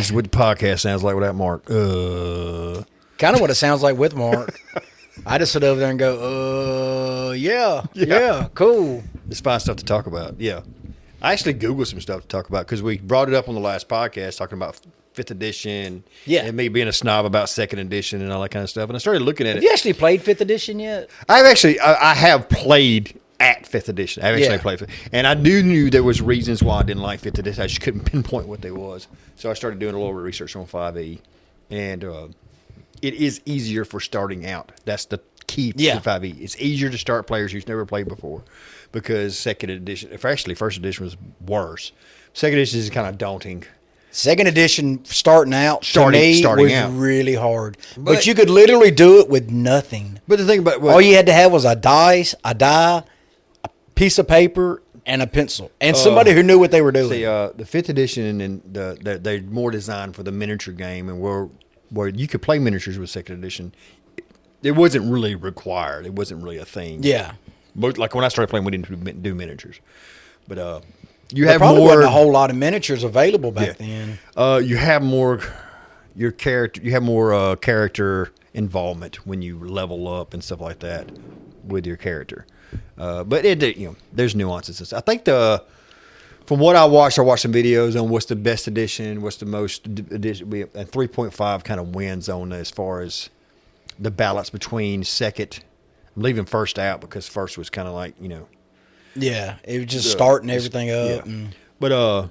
is what the podcast sounds like without Mark. Kind of what it sounds like with Mark. I just sit over there and go, yeah, cool. It's fine stuff to talk about. Yeah. I actually Googled some stuff to talk about because we brought it up on the last podcast talking about 5th edition. Yeah. And me being a snob about 2nd edition and all that kind of stuff. And I started looking at Have it. you actually played 5th edition yet? I have played at 5th edition. I've actually Yeah. played. And I knew there was reasons why I didn't like 5th edition. I just couldn't pinpoint what they was. So I started doing a little bit of research on 5e. And it is easier for starting out. That's the key to 5e. It's easier to start players who's never played before because 2nd edition, actually 1st edition was worse. 2nd edition is kind of daunting. 2nd edition starting out Starting was out. really hard. But you could literally do it with nothing. But the thing about all you had to have was a die, a piece of paper, and a pencil, and somebody who knew what they were doing. the 5th edition and they're more designed for the miniature game, and where you could play miniatures with 2nd edition, it wasn't really required. It wasn't really a thing. Yeah. But like when I started playing, we didn't do miniatures. But you There have probably more. wasn't a whole lot of miniatures available back then. You have more your character. You have more character involvement when you level up and stuff like that with your character. But there's nuances. I think from what I watched some videos on what's the best edition, what's the most edition. And 3.5 kind of wins on as far as the balance between 2nd. I'm leaving 1st out because 1st was kind of like Yeah, it was just starting everything up. Yeah. But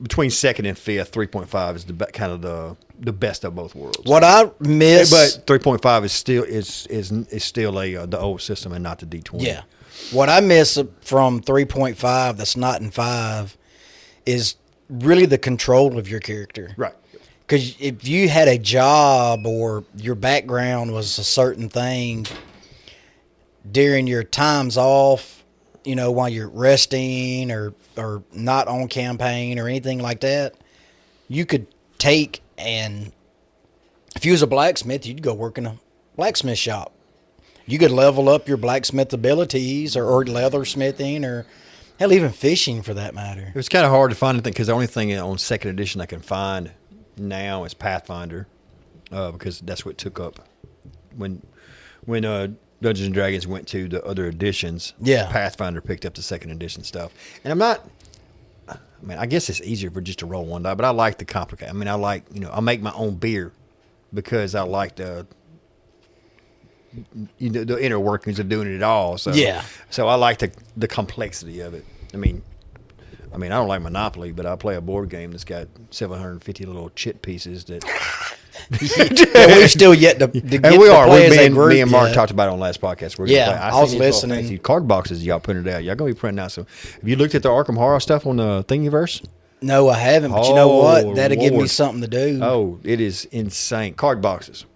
between 2nd and 5th, 3.5 is kind of the best of both worlds. What I miss, But 3.5 is still the old system and not the D20. yeah, what I miss from 3.5 that's not in 5 is really the control of your character. Right. Because if you had a job or your background was a certain thing during your times off, while you're resting or not on campaign or anything like that, you could take and if you was a blacksmith, you'd go work in a blacksmith shop. You could level up your blacksmith abilities or leathersmithing or hell, even fishing for that matter. It was kind of hard to find anything because the only thing on 2nd edition I can find now is Pathfinder because that's what took up when Dungeons and Dragons went to the other editions. Yeah. Pathfinder picked up the 2nd edition stuff. And I guess it's easier for just to roll one die, but I like the complicate. I make my own beer because I like the inner workings of doing it all. So Yeah. So I like the complexity of it. I don't like Monopoly, but I play a board game that's got 750 little chit pieces that. And we've still yet to get And we to are. play as a Me group and Mark yet. talked about it on last podcast. We're Yeah, gonna play. I was seen these little listening. fancy card boxes y'all printed out. Y'all gonna be printing out some. Have you looked at the Arkham Horror stuff on the Thingiverse? No, I haven't. But you know what? Oh, That'll give me Lord. something to do. Oh, it is insane. Card boxes.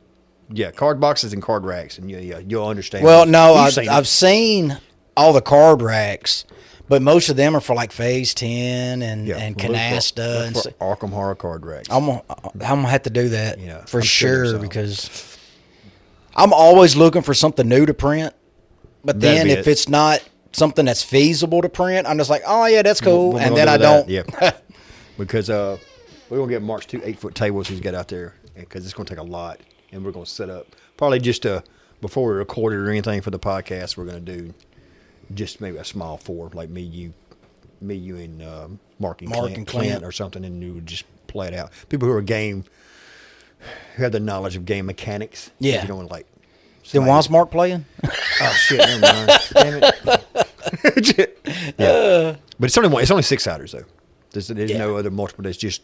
Yeah, card boxes and card racks, and you'll understand. Well, no, You've seen it. I've seen all the card racks, but most of them are for like Phase 10 and Well, Canasta. look for Arkham Horror card racks. I'm gonna have to do that for I'm sure sure so. because I'm always looking for something new to print. But That'd then be if it. it's not something that's feasible to print, I'm just like, oh yeah, that's cool, We're and gonna then I do that, don't. Yeah, because we're gonna get Mark's 2 8-foot tables he's got out there because it's gonna take a lot, and we're gonna set up probably just before we record it or anything for the podcast. We're gonna do just maybe a small 4, like me, you, and Mark and Clint or something, and you would just play it out. People who are who have the knowledge of game mechanics. Yeah. You know, like. Then why's Mark playing? Oh shit! Never mind. Damn it. Yeah. But it's only 6-siders though. There's no other multiple. It's just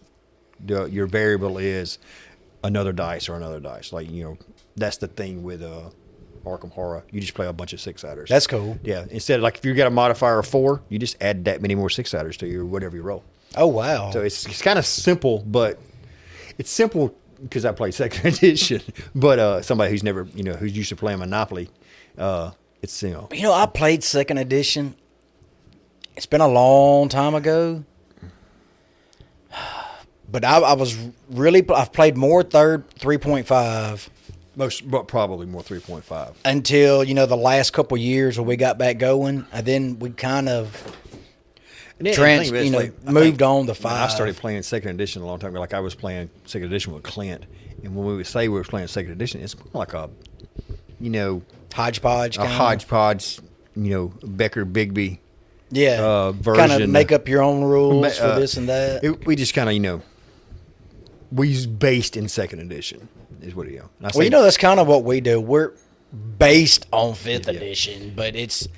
your variable is another dice or another dice. Like that's the thing with Arkham Horror. You just play a bunch of 6-siders. That's cool. Yeah. Instead of if you got a modifier of 4, you just add that many more 6-siders to your whatever you roll. Oh wow! So it's kind of simple, but it's simple because I play 2nd edition. But somebody who's never who's used to playing Monopoly, it's I played 2nd edition. It's been a long time ago. But I've played more 3.5 but probably more 3.5 until the last couple years when we got back going, and then we kind of And then- trans, the thing is, you know, like, I moved think on to when 5. I started playing second edition a long time ago. Like I was playing second edition with Clint, and when we would say we were playing second edition, it's more like a, you know, hodgepodge. a Kinda. hodgepodge, you know, Becker Bigby. Yeah, version. kind of make up your own rules for uh, this and that. We just kind of, you know, we use based in second edition is what you know. And I Well, say- you know, that's kind of what we do. We're based on 5th Yeah. edition, but it's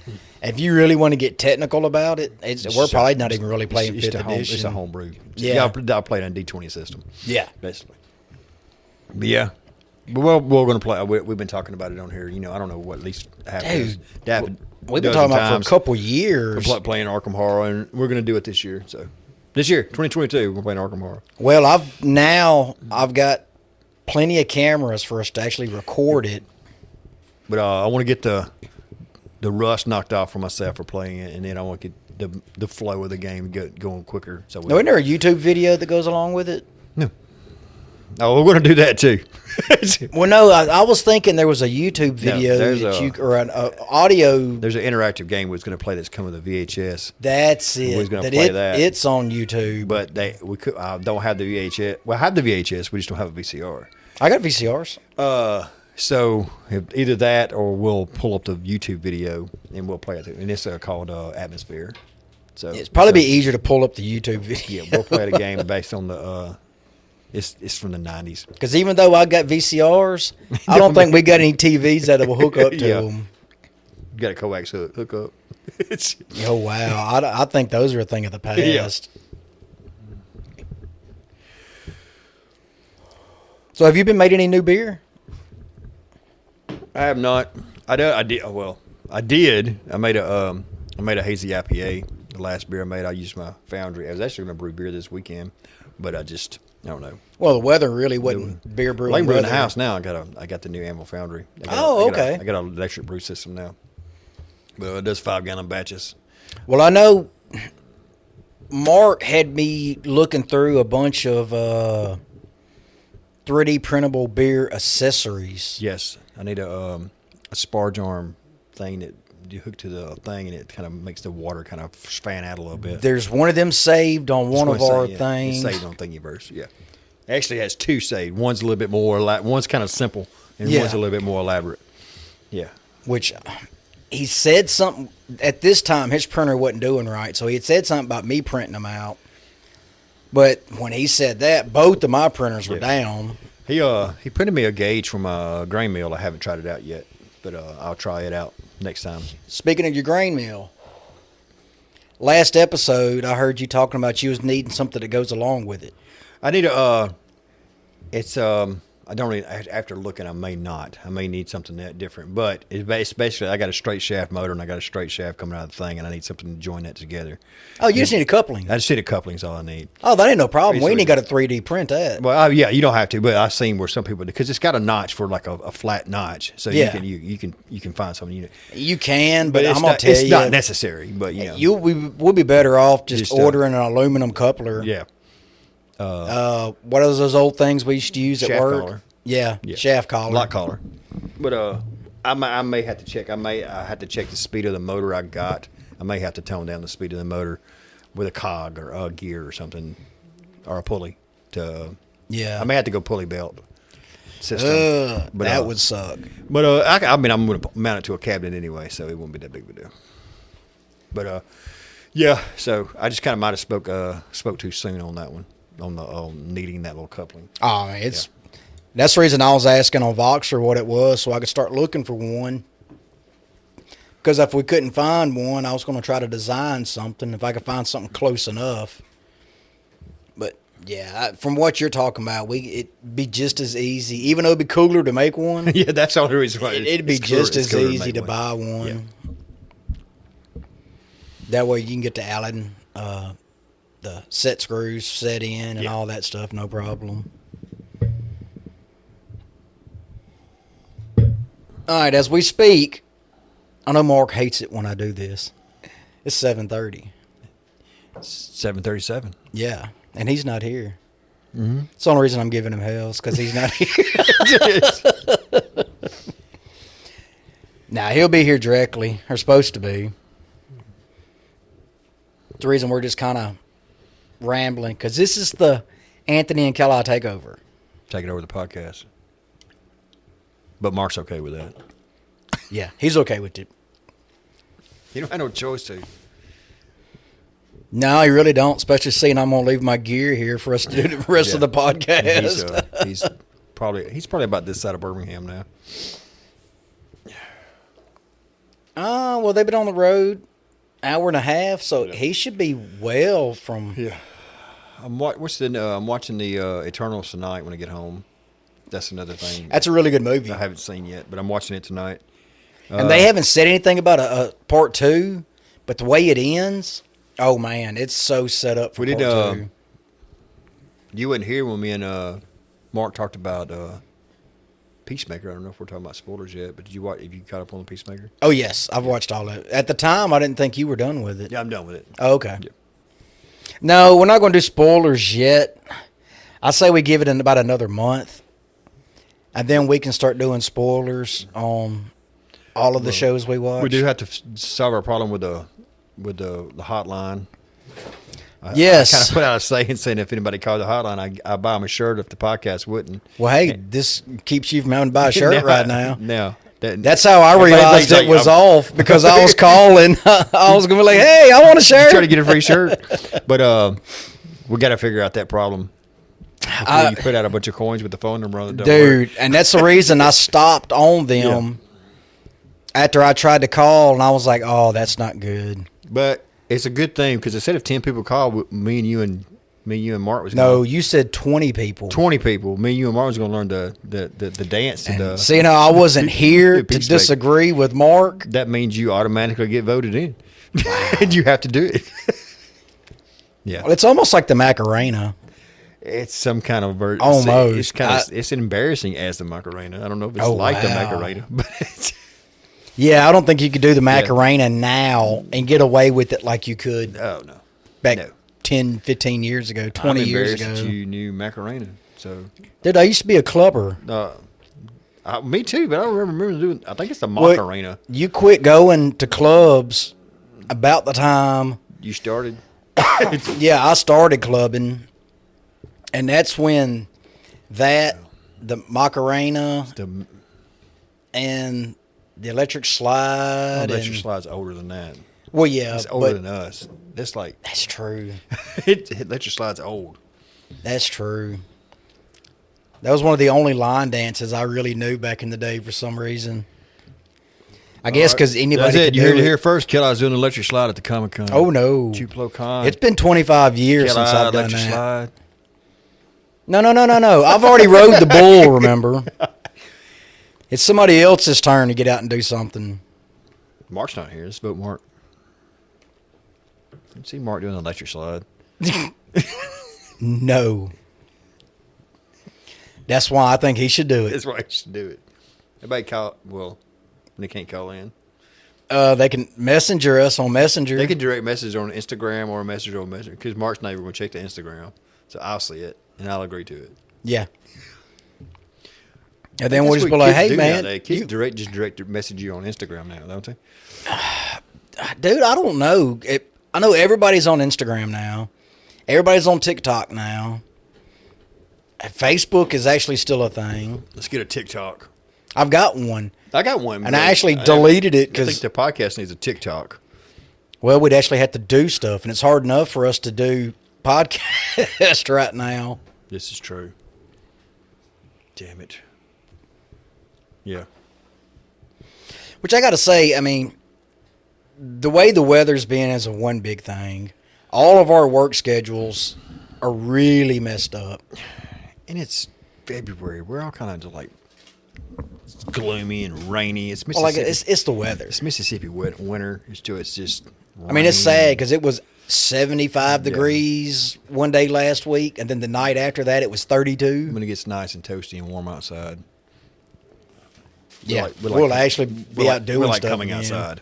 if you really want to get technical about it, we're probably not even really playing it's 5th a home, edition. It's a homebrew. Yeah. I played on D20 system. Yeah. Basically. But yeah. But we're going to play. We've been talking about it on here. You know, I don't know what, at least half Dude, David, We've been talking about it for a couple years. playing Arkham Horror, and we're going to do it this year. So this year, 2022, we're playing Arkham Horror. Well, I've got plenty of cameras for us to actually record it. But I want to get the rust knocked off for myself for playing it, and then I want to get the flow of the game going quicker. So Now, isn't there a YouTube video that goes along with it? no. Oh, we're going to do that too. Well, no, I was thinking there was a YouTube video there's or an audio. There's an interactive game we was going to play that's coming with the VHS, That's it. was gonna play that. It's on YouTube. but we could don't have the VHS. Well, I have the VHS, we just don't have a VCR. I got VCRs. So either that or we'll pull up the YouTube video and we'll play it. And it's called Atmosphere. So It's probably be easier to pull up the YouTube video. Yeah, we'll play the game based on the. It's from the 90s. Because even though I got VCRs, I don't think we got any TVs that will hook up to Yeah. them. You got a coax hook up. It's, Oh, wow. I think those are a thing of the past. So have you been making any new beer? I have not. I did. Well, I did. I made a hazy IPA. The last beer I made, I used my foundry. I was actually going to brew beer this weekend, but I don't know. Well, the weather really wasn't beer brewing. Well, I can brew in the weather. house now. I got the new Anvil foundry. Okay. I got an electric brew system now. But it does 5-gallon batches. Well, I know Mark had me looking through a bunch of 3D printable beer accessories. Yes, I need a sparge arm thing that you hook to the thing, and it kind of makes the water kind of fan out a little bit. There's one of them saved on one of our things. It's saved on Thingiverse, yeah. It actually has 2 saved. One's a little bit more, one's kind of simple, and Yeah. one's a little bit more elaborate. Yeah. Which he said something at this time his printer wasn't doing right, so he had said something about me printing them out. But when he said that, both of my printers were down. He printed me a gauge from a grain mill. I haven't tried it out yet, but I'll try it out next time. Speaking of your grain mill, last episode I heard you talking about you was needing something that goes along with it. I need it's I don't really, after looking, I may not. I may need something that different. But it's basically, I got a straight shaft motor and I got a straight shaft coming out of the thing, and I need something to join that together. Oh, you just need a coupling. I just need a coupling is all I need. Oh, that ain't no problem. We ain't Basically. got to 3D print that. Well, yeah, you don't have to, but I've seen where some people, because it's got a notch for like a flat notch, so Yeah. you can find something. You can, but it's I'm gonna not, tell it's you, not necessary. But you know, we'll be better off just Just, ordering an aluminum coupler. yeah, What are those old things we used to use at Shaft work? collar. Yeah, Yeah. shaft collar. lock collar. But I may have to check. I have to check the speed of the motor I got. I may have to tone down the speed of the motor with a cog or a gear or something, or a pulley. Yeah. I may have to go pulley belt system. But, that would suck. But I mean, I'm going to mount it to a cabinet anyway, so it won't be that big of a deal. But yeah. So I just kind of might have spoke too soon on that one, on needing that little coupling. Oh, that's the reason I was asking on Voxer what it was, so I could start looking for one. Because if we couldn't find one, I was going to try to design something if I could find something close enough. But yeah, from what you're talking about, it'd be just as easy, even though it'd be cooler to make one. Yeah, that's the only reason why. It'd be it's cooler- just it's as cooler easy make to one. buy one. Yeah. That way you can get the Allen, the set screws set in and Yeah. all that stuff, no problem. All right, as we speak, I know Mark hates it when I do this. It's 7:30. 737. Yeah, and he's not here. Mm-hmm. It's the only reason I'm giving him hell is because he's not here. Now, he'll be here directly, or supposed to be. the reason we're just kind of rambling, because this is the Anthony and Kelly takeover. Taking over the podcast. But Mark's okay with that. Yeah, he's okay with it. He don't have no choice to. No, he really don't, especially seeing I'm going to leave my gear here for us to do the rest of the And podcast. he's probably about this side of Birmingham now. Well, they've been on the road hour and a half, so he should be well from... Yeah. I'm watching the Eternals tonight when I get home. That's another thing That's a really good movie. I haven't seen yet, but I'm watching it tonight. And they haven't said anything about a part two, but the way it ends, oh man, it's so set up for part two. You wasn't here when me and Mark talked about Peacemaker. I don't know if we're talking about spoilers yet, but did you watch? Have you caught up on the Peacemaker? Oh yes, I've watched all of it. At the time, I didn't think you were done with it. Yeah, I'm done with it. Oh, okay. Yeah. No, we're not going to do spoilers yet. I say we give it in about another month, and then we can start doing spoilers on all of the shows we watch. We do have to solve our problem with the hotline. Yes. I kind of put out a saying if anybody called the hotline, I buy them a shirt if the podcast wouldn't. Well, hey, this keeps you from having to buy a shirt right now. No. That's how I realized like, it was off, because I was calling. I was going to be like, hey, I want a shirt. Try to get a free shirt. But we got to figure out that problem. Before you put out a bunch of coins with the phone number on the door. Dude, and that's the reason I stopped on them after I tried to call, and I was like, oh, that's not good. But it's a good thing, because instead of 10 people called, me and you and Mark was No, going you said 20 people. 20 people. Me and you and Mark was going to learn the dance. And see, now I wasn't here to Peacemaker. disagree with Mark. That means you automatically get voted in. And you have to do it. Yeah. Well, it's almost like the Macarena. It's some kind of version. Almost. It's kind of it's embarrassing as the Macarena. I don't know if it's Oh, like the wow. Macarena, but it's, Yeah, I don't think you could do the Macarena now and get away with it like you could oh no, back no. 10, 15 years ago, 20 I'm years embarrassed ago. that you knew Macarena. So, Dude, I used to be a clubber. me too, but I don't remember doing. I think it's the Well, Macarena. You quit going to clubs about the time. You started. Yeah, I started clubbing, and that's when the Macarena The and the electric slide. electric and, slide's older than that. Well, yeah, It's older but than us. That's like that's true. electric slide's old. That's true. That was one of the only line dances I really knew back in the day for some reason. I guess because anybody That's it. could You do heard it it. here first. Kelly was doing the electric slide at the Comic Con. Oh, no. Tupelo Con. It's been 25 years Kelly, since I've done electric that. slide. No. I've already rode the bull, remember? It's somebody else's turn to get out and do something. Mark's not here. Let's vote Mark. Let's see Mark doing the electric slide. No. That's why I think he should do it. That's why you should do it. Everybody call. Well, they can't call in. They can messenger us on Messenger. They can direct message on Instagram or a message on Messenger, because Mark's not even going to check the Instagram. So I'll see it, and I'll agree to it. Yeah. And then we'll That's just be what like, kids hey, do man. nowadays. Kids just direct message you on Instagram now, don't they? Dude, I don't know. I know everybody's on Instagram now. Everybody's on TikTok now. Facebook is actually still a thing. Let's get a TikTok. I've got one. I got one. And I actually deleted it I think because, the podcast needs a TikTok. well, we'd actually have to do stuff. And it's hard enough for us to do podcast right now. This is true. Damn it. Yeah. Which I got to say, I mean, the way the weather's been is a one big thing. All of our work schedules are really messed up. And it's February. We're all kind of just like gloomy and rainy. It's Well, like Mississippi. it's the weather. It's Mississippi winter. It's just. I mean, it's sad rain. because it was 75 degrees one day last week, and then the night after that it was 32. When it gets nice and toasty and warm outside. Yeah, we'll actually be out doing we're like stuff coming again. outside.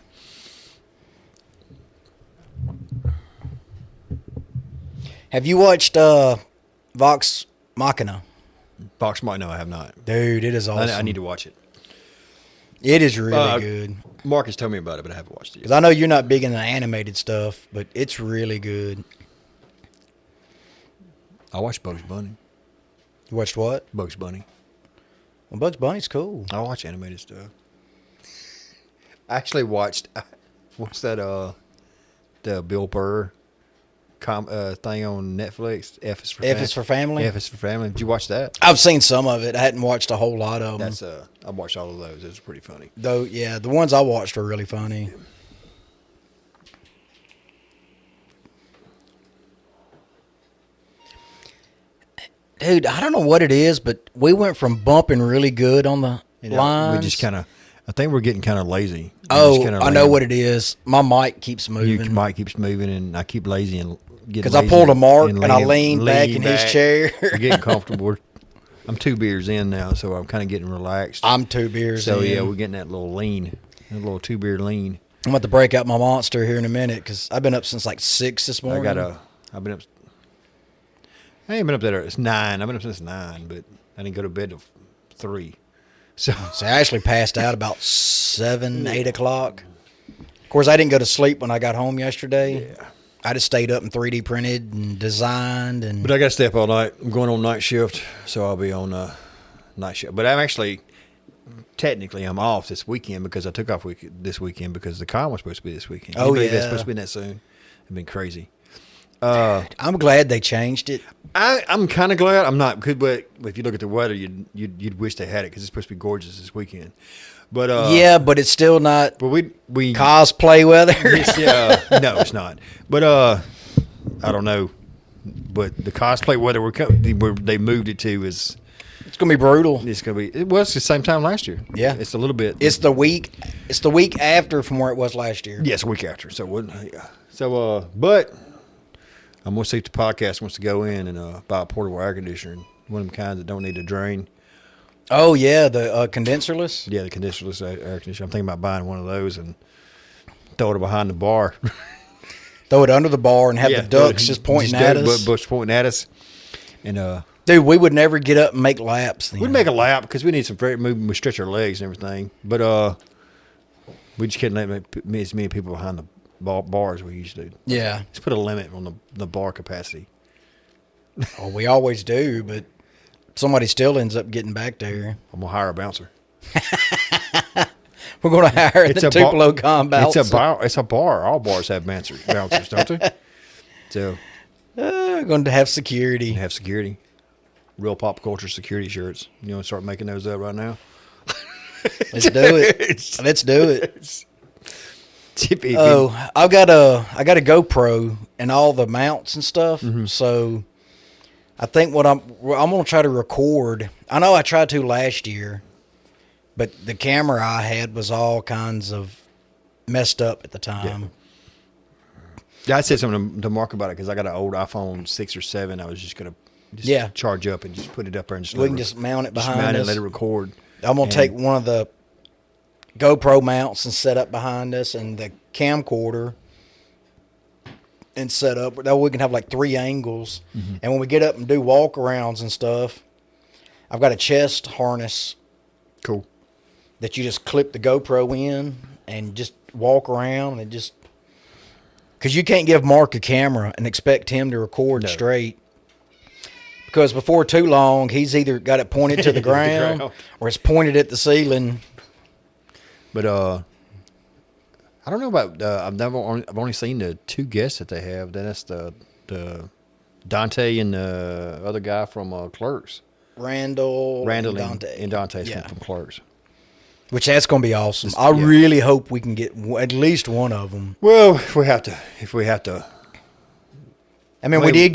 Have you watched Vox Machina? Box Mart? No, I have not. Dude, it is awesome. I need to watch it. It is really good. Marcus told me about it, but I haven't watched it yet. Because I know you're not big into animated stuff, but it's really good. I watched Bugs Bunny. You watched what? Bugs Bunny. Well, Bugs Bunny's cool. I watch animated stuff. I actually watched. What's that? The Bill Burr thing on Netflix. F is for F is for Family? F is for Family. Did you watch that? I've seen some of it. I hadn't watched a whole lot of them. That's I watched all of those. It was pretty funny. Though, yeah, the ones I watched were really funny. Dude, I don't know what it is, but we went from bumping really good on the lines. We just kind of. I think we're getting kind of lazy. I know what it is. My mic keeps moving. Your mic keeps moving, and I keep lazy and getting. Because I pulled a mark and I leaned back in his chair. We're getting comfortable. I'm 2 beers in now, so I'm kind of getting relaxed. I'm 2 beers in. So yeah, we're getting that little lean, that little 2 beer lean. I'm about to break out my Monster here in a minute because I've been up since like 6 this morning. I've been up. I ain't been up there. It's 9. I've been up since 9, but I didn't go to bed till 3. So I actually passed out about 7, 8 o'clock. Of course, I didn't go to sleep when I got home yesterday. yeah. I just stayed up and 3D printed and designed. But I got to stay up all night. I'm going on night shift, so I'll be on night shift. But I'm actually, technically, I'm off this weekend because I took off this weekend because the con was supposed to be this weekend. Can you believe it's supposed to be that soon? It's been crazy. I'm glad they changed it. I'm kind of glad. I'm not good, but if you look at the weather, you'd wish they had it because it's supposed to be gorgeous this weekend. But yeah, but it's still not. But we cosplay weather. No, it's not. But I don't know. But the cosplay weather where they moved it to is It's gonna be brutal. it's gonna be. It was the same time last year. Yeah, it's a little bit. It's the week. It's the week after from where it was last year. Yes, a week after. So yeah. So but I'm gonna see if the podcast wants to go in and buy a portable air conditioner, one of them kinds that don't need to drain. Oh yeah, the condenserless. Yeah, the condenserless air conditioner. I'm thinking about buying one of those and throw it behind the bar. Throw it under the bar and have the ducks just pointing at us. Bush pointing at us. And dude, we would never get up and make laps. Then. we'd make a lap because we need some movement. We stretch our legs and everything. But we just couldn't let as many people behind the bars as we used to. Yeah, Let's put a limit on the bar capacity. oh, we always do, but somebody still ends up getting back there. I'm gonna hire a bouncer. We're going to hire the Tupelo Combat. It's a bar. All bars have bouncers, don't they? So going to have security. have security. Real pop culture security shirts. You want to start making those up right now? Let's do it. Let's do it. Tippy. Oh, I got a GoPro and all the mounts and stuff. Mm-hmm. So I think what I'm going to try to record. I know I tried to last year, but the camera I had was all kinds of messed up at the time. Yeah, I said something to Mark about it because I got an old iPhone 6 or 7. I was just gonna charge up and just put it up there and just we can just mount it behind us. And let it record. I'm gonna take one of the GoPro mounts and set up behind us, and the camcorder and set up. That way we can have like 3 angles. Mm-hmm. And when we get up and do walk arounds and stuff, I've got a chest harness. Cool. That you just clip the GoPro in and just walk around and just. Because you can't give Mark a camera and expect him to record straight. Because before too long, he's either got it pointed to the ground or it's pointed at the ceiling. But I don't know about. I've only seen the 2 guests that they have. Then that's the Dante and the other guy from Clerks. Randall and Dante. And Dante from Clerks. Which that's going to be awesome. I really hope we can get at least one of them. Well, if we have to. I mean, we did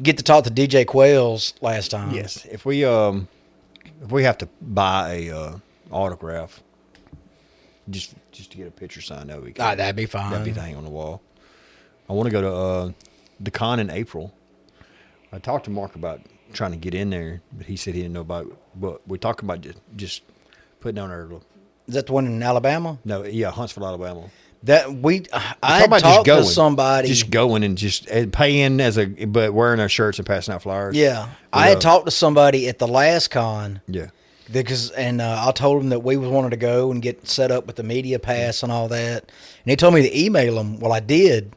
get to talk to DJ Quails last time. Yes, if we have to buy a autograph, just to get a picture signed, that would be cool. That'd be fine. That'd be the hang on the wall. I want to go to the con in April. I talked to Mark about trying to get in there, but he said he didn't know about it. But we're talking about just putting down our little. Is that the one in Alabama? No, yeah, Huntsville, Alabama. I had talked to somebody. Just going and just paying but wearing our shirts and passing out flyers. Yeah. I had talked to somebody at the last con. Yeah. Because I told him that we wanted to go and get set up with the media pass and all that, and he told me to email him. Well, I did.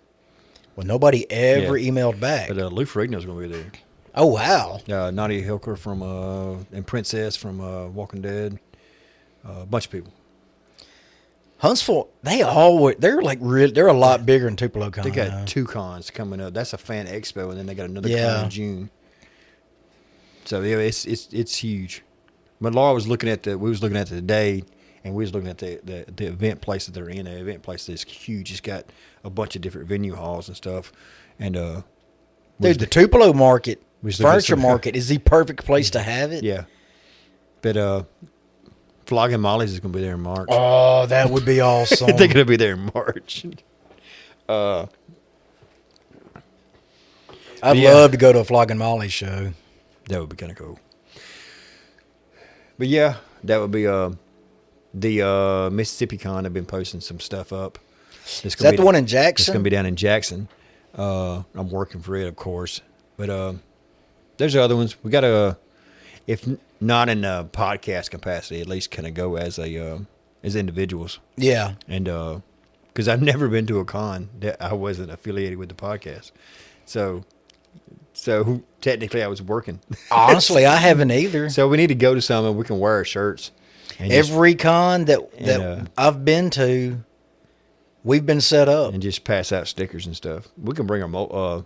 Well, nobody ever emailed back. But Lou Ferrigno's going to be there. Oh wow! Nadia Hilker from and Princess from Walking Dead. A bunch of people. Huntsville, they're like they're a lot bigger than Tupelo Con. They got 2 cons coming up. That's a fan expo, and then they got another con in June. So yeah, it's huge. But Laura was looking at we was looking at it today, and we was looking at the event place that they're in. The event place is huge. It's got a bunch of different venue halls and stuff. And dude, the Tupelo market, furniture market, is the perfect place to have it. Yeah. But Flogging Molly's is going to be there in March. Oh, that would be awesome. They're going to be there in March. I'd love to go to a Flogging Molly show. That would be kind of cool. But yeah, that would be the Mississippi Con. I've been posting some stuff up. Is that the one in Jackson? It's going to be down in Jackson. I'm working for it, of course. But there's other ones. We got to, if not in a podcast capacity, at least kind of go as individuals. Yeah. And because I've never been to a con that I wasn't affiliated with the podcast. So technically I was working. Honestly, I haven't either. So we need to go to some and we can wear our shirts. Every con that I've been to, we've been set up. And just pass out stickers and stuff. We can bring our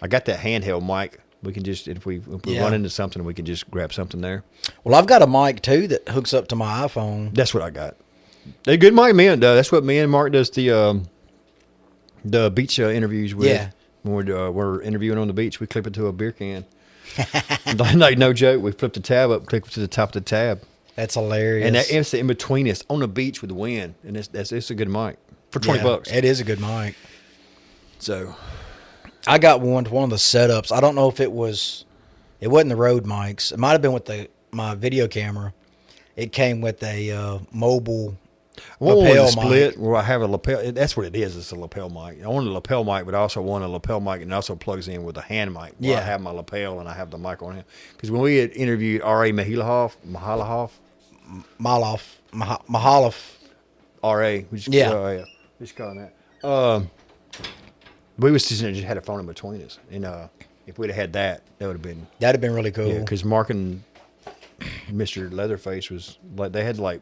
I got that handheld mic. We can just, if we run into something, we can just grab something there. Well, I've got a mic, too, that hooks up to my iPhone. That's what I got. They're good mic, man. That's what me and Mark does the beach interviews with. Yeah. When we're interviewing on the beach, we clip it to a beer can. Like, no joke. We flip the tab up, click to the top of the tab. That's hilarious. And it's in between us on the beach with the wind. And it's a good mic for $20. It is a good mic. So I got one of the setups. I don't know if it wasn't the Rode mics. It might have been with my video camera. It came with a mobile lapel split mic. Where I have a lapel. That's what it is. It's a lapel mic. I want a lapel mic, but I also want a lapel mic, and it also plugs in with a hand mic. Where I have my lapel and I have the mic on it. Because when we had interviewed R.A. Mahaloff, R.A. We just call him that. We was just had a phone in between us, and if we'd have had that would have been really cool. Yeah, because Mark and Mr. Leatherface was like they was like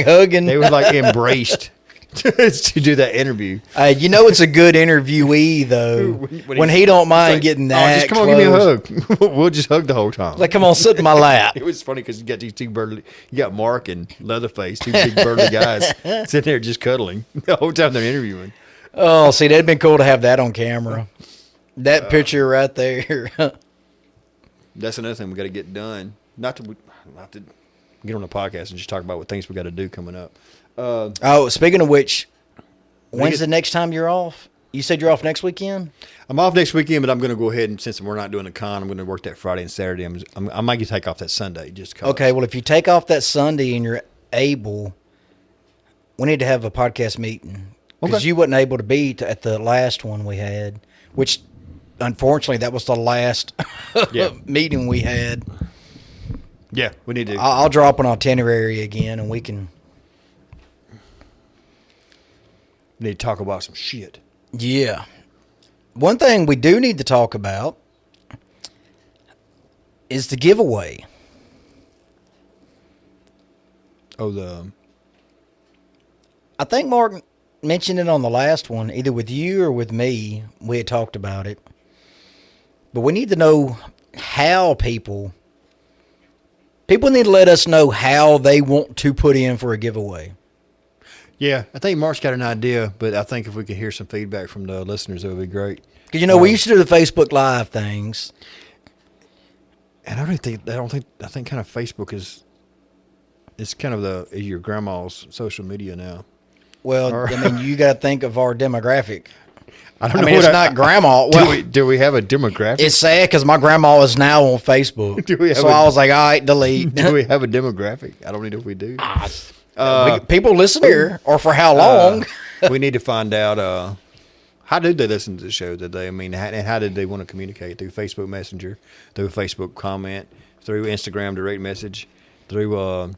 hugging. They was like embraced to do that interview. It's a good interviewee though when he don't mind getting that. Just come on, give me a hug. We'll just hug the whole time. Like, come on, sit in my lap. It was funny because you got these two burly. You got Mark and Leatherface, two big burly guys sitting there just cuddling the whole time they're interviewing. Oh, see, that'd been cool to have that on camera. That picture right there. That's another thing we got to get done. Not to get on the podcast and just talk about what things we got to do coming up. Speaking of which, when's the next time you're off? You said you're off next weekend? I'm off next weekend, but I'm going to go ahead and since we're not doing a con, I'm going to work that Friday and Saturday. I might take off that Sunday just cause. Okay, well, if you take off that Sunday and you're able, we need to have a podcast meeting. Because you wasn't able to be at the last one we had, which, unfortunately, that was the last meeting we had. Yeah, we need to. I'll drop an itinerary again, and we can. We need to talk about some shit. Yeah. One thing we do need to talk about is the giveaway. I think Mark mentioned it on the last one, either with you or with me. We had talked about it. But we need to know how people need to let us know how they want to put in for a giveaway. Yeah, I think Mark's got an idea, but I think if we could hear some feedback from the listeners, that would be great. Because, we used to do the Facebook Live things. And I think kind of Facebook it's kind of your grandma's social media now. Well, you got to think of our demographic. I don't know. It's not grandma. Well, do we have a demographic? It's sad because my grandma is now on Facebook. I was like, all right, delete. Do we have a demographic? I don't know if we do. People listen here, or for how long? We need to find out how did they listen to the show? And how did they want to communicate? Through Facebook Messenger, through Facebook comment, through Instagram direct message, through.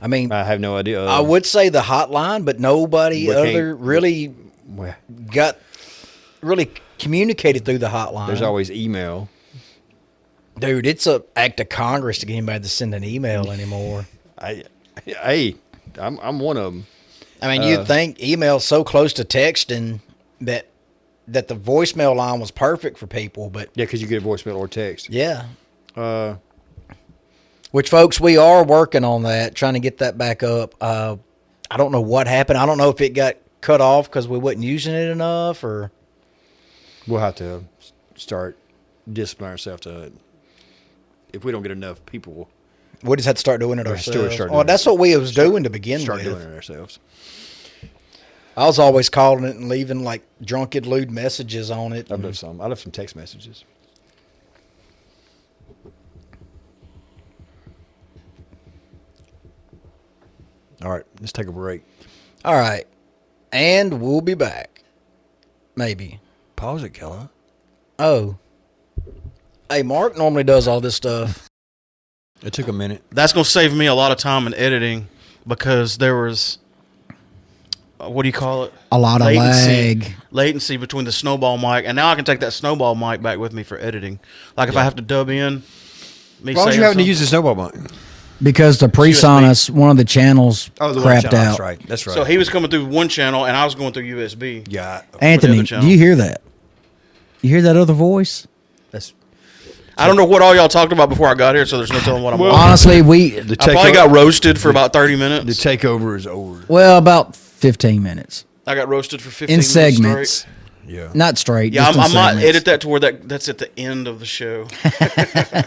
I mean, I have no idea. I would say the hotline, but nobody We can't- other really Well, got really communicated through the hotline. there's always email. Dude, it's a act of Congress to get anybody to send an email anymore. I'm one of them. I mean, you'd think email's so close to texting that the voicemail line was perfect for people, but Yeah, because you get a voicemail or text. yeah. Uh, Which, folks, we are working on that, trying to get that back up. I don't know what happened. I don't know if it got cut off because we wasn't using it enough, or we'll have to start disciplining ourselves to it. If we don't get enough people, we just had to start doing it Yeah, ourselves. start Oh, doing that's it. what we was doing to begin start with. doing it ourselves. I was always calling it and leaving like drunken lewd messages on it. I left some text messages. All right, let's take a break. All right, and we'll be back. Maybe. Pause it, Keller. Oh. Hey, Mark normally does all this stuff. It took a minute. That's going to save me a lot of time in editing because there was, what do you call it? A lot of lag. Latency between the snowball mic, and now I can take that snowball mic back with me for editing. Like if I have to dub in me Why was saying you having to something. use the snowball mic? Because the PreSonus, one of the channels, Oh, the one crapped channel. out. That's right. That's right. So he was coming through one channel, and I was going through USB. yeah. Anthony, other do channel. you hear that? You hear that other voice? That's I don't know what all y'all talked about before I got here, so there's no telling what I'm Well, watching. Honestly, the I probably got roasted for about 30 minutes. the takeover is over. about 15 minutes. I got roasted for 15 In minutes segments. straight. Yeah. Not straight. Yeah, just I in might segments. edit that to where that's at the end of the show.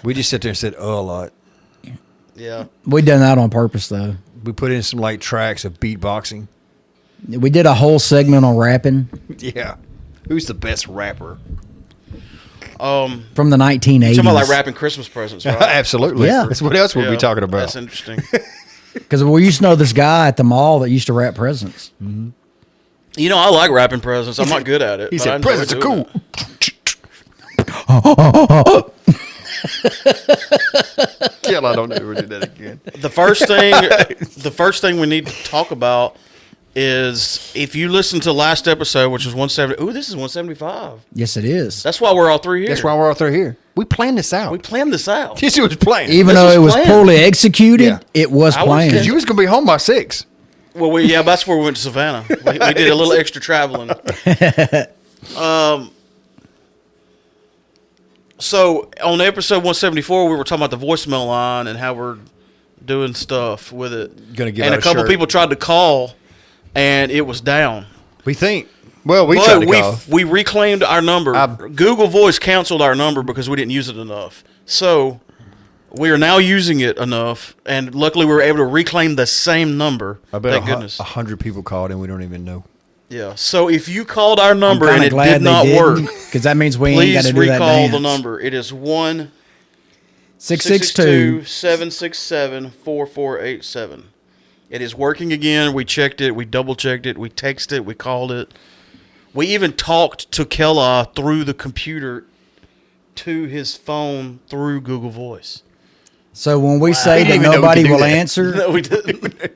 We just sit there and said, oh, a lot. Yeah. We done that on purpose, though. We put in some light tracks of beatboxing. We did a whole segment on rapping Yeah. Who's the best rapper? from the 1980s. Talking about like wrapping Christmas presents, right? Absolutely. Yeah. That's what else we'll be Yeah, talking about. That's interesting. Because we used to know this guy at the mall that used to wrap presents. You know, I like wrapping presents. I'm not good at it. He but I said, enjoy presents are doing cool. it. Kill, I don't ever do that again. The first thing we need to talk about is if you listen to last episode, which was 170. Ooh, this is 175. Yes, it is. That's why we're all three here. That's why we're all three here. We planned this out. we planned this out. This was planned. Even this though was it was planned. poorly executed, Yeah. it was I was planned. Because you was going to be home by 6. Well, that's where we went to Savannah. We did a little extra traveling. So on episode 174, we were talking about the voicemail line and how we're doing stuff with it. Gonna give and out a a couple shirt. people tried to call, and it was down. We think. Well, we tried But to call. we reclaimed our number. I- Google Voice canceled our number because we didn't use it enough. So we are now using it enough, and luckily we were able to reclaim the same number. I bet Thank goodness. 100 people called and we don't even know. Yeah. So if you called our number and it glad did not work, because that means we ain't got please to do that recall dance. the number. It is 662. 1-662-767-4487. It is working again. We checked it. We double checked it. We texted it. We called it. We even talked to Kella through the computer to his phone through Google Voice. So when we say He that didn't even know we nobody could do will that. answer, No, we didn't.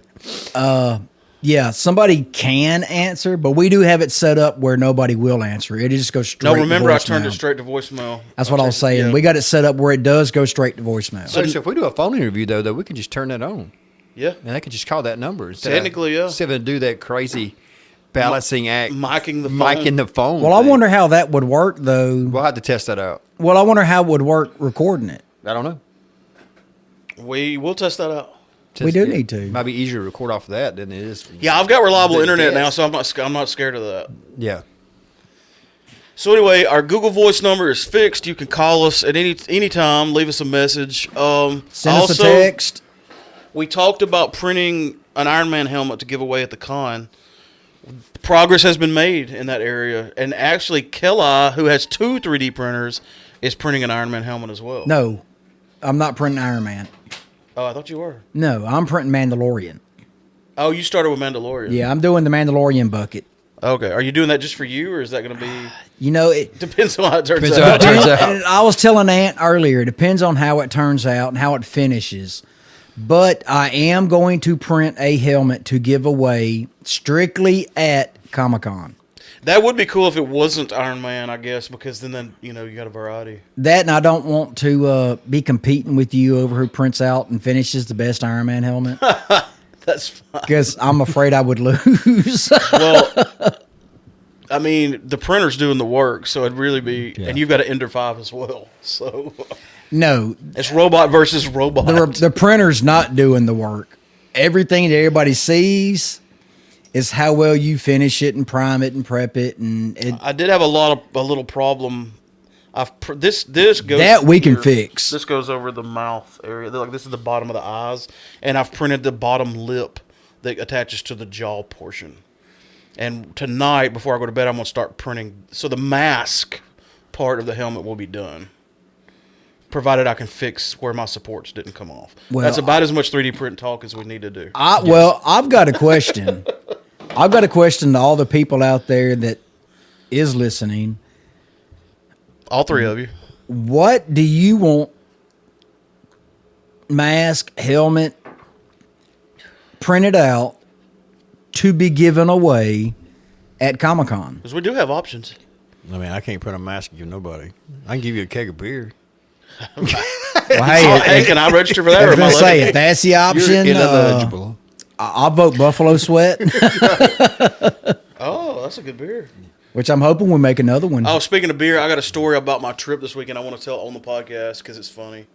yeah, somebody can answer, but we do have it set up where nobody will answer. It just goes straight No, to remember I voicemail. turned it straight to voicemail. That's what I was saying. Yeah. We got it set up where it does go straight to voicemail. So if we do a phone interview, though, we can just turn that on. Yeah. And they can just call that number. Instead Technically, yeah. Instead of do that crazy balancing act. Micing the phone. Micing the phone. Well, I thing. wonder how that would work, though. We'll have to test that out. Well, I wonder how it would work recording it. I don't know. We will test that out. We do need to. Might be easier to record off of that than it is. Yeah, I've got reliable The internet now, guest. so I'm not scared of that. Yeah. So anyway, our Google Voice number is fixed. You can call us at any time. Leave us a message. Send us also, a text. We talked about printing an Iron Man helmet to give away at the con. Progress has been made in that area, and actually, Kella, who has 2 3D printers, is printing an Iron Man helmet as well. No, I'm not printing Iron Man. Oh, I thought you were. No, I'm printing Mandalorian. Oh, you started with Mandalorian. Yeah, I'm doing the Mandalorian bucket. Okay. Are you doing that just for you, or is that going to be? You know, it Depends on how it turns Depends on how out. it turns out. And I was telling Ant earlier, it depends on how it turns out and how it finishes. But I am going to print a helmet to give away strictly at Comic-Con. That would be cool if it wasn't Iron Man, I guess, because then you got a variety. That, and I don't want to be competing with you over who prints out and finishes the best Iron Man helmet, That's fine. because I'm afraid I would lose. Well, I mean, the printer's doing the work, so it'd really be, and you've got an Ender 5 as well, so No, it's robot versus robot. the printer's not doing the work. Everything that everybody sees is how well you finish it and prime it and prep it, and I did have a little problem. This goes that we can here. fix. This goes over the mouth area. Like this is the bottom of the eyes, and I've printed the bottom lip that attaches to the jaw portion. And tonight, before I go to bed, I'm going to start printing. So the mask part of the helmet will be done, provided I can fix where my supports didn't come off. Well, That's about as much 3D print talk as we need to do. Well, I've got a question. I've got a question to all the people out there that is listening. All three of you. What do you want mask, helmet, printed out to be given away at Comic-Con? Because we do have options. I mean, I can't print a mask and give nobody. I can give you a keg of beer. Well, Hey, can I register for that? I Or was am I going to say, lucky? if that's the option, You're ineligible. I'll vote Buffalo Sweat, Oh, that's a good beer. which I'm hoping we'll make another one. Oh, speaking of beer, I got a story about my trip this weekend I want to tell on the podcast because it's funny.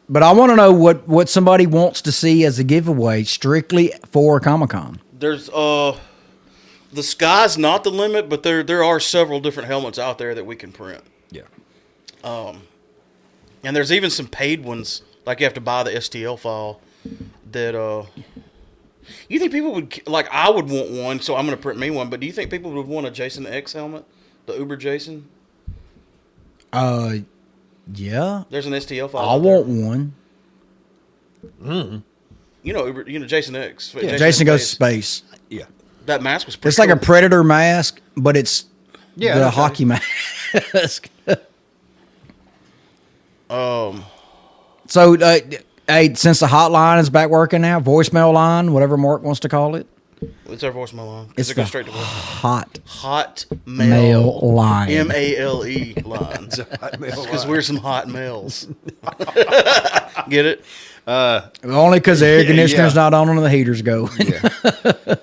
But I want to know what somebody wants to see as a giveaway strictly for Comic-Con. There's the sky's not the limit, but there are several different helmets out there that we can print. Yeah. And there's even some paid ones, like you have to buy the STL file that you think people would like I would want one, so I'm going to print me one, but do you think people would want a Jason X helmet? The Uber Jason? Yeah, There's an STL file. I out there. want one. Jason X. Yeah. Jason goes to Space. space. Yeah. That mask was pretty It's like a cool. Predator mask, but it's Yeah, the okay. hockey mask. So, hey, since the hotline is back working now, voicemail line, whatever Mark wants to call it, What's our voicemail line? it's Does it go the straight to voice? hot Mail mail line. MALE line. Because we're some hot males. Get it? Only because the air conditioner's yeah. not on and the heater's going. Yeah.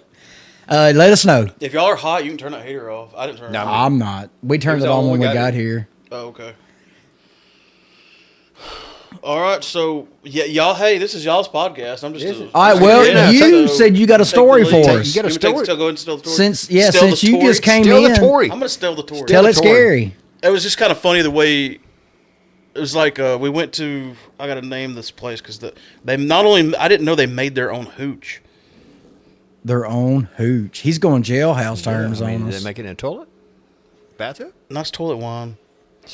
Let us know. If y'all are hot, you can turn that heater off. I didn't turn it No, off. I'm not. We turned It it was on on when we when we got got here. Oh, okay. All right, so yeah, y'all. Hey, this is y'all's podcast. I'm just. All right, well, Yeah, you so said you got a take story the lead. for Take- us. You got a You wanna story? go ahead and steal the story. Since Steal you the just Tory? came Still in, the Tory. I'm gonna steal the Tory. tell it Tory. scary. It was just kind of funny the way it was like we went to. I got to name this place because they not only I didn't know they made their own hooch. Their own hooch. He's going jailhouse terms I mean, on did us. they make it in a toilet? Bathtub? Nice toilet wine.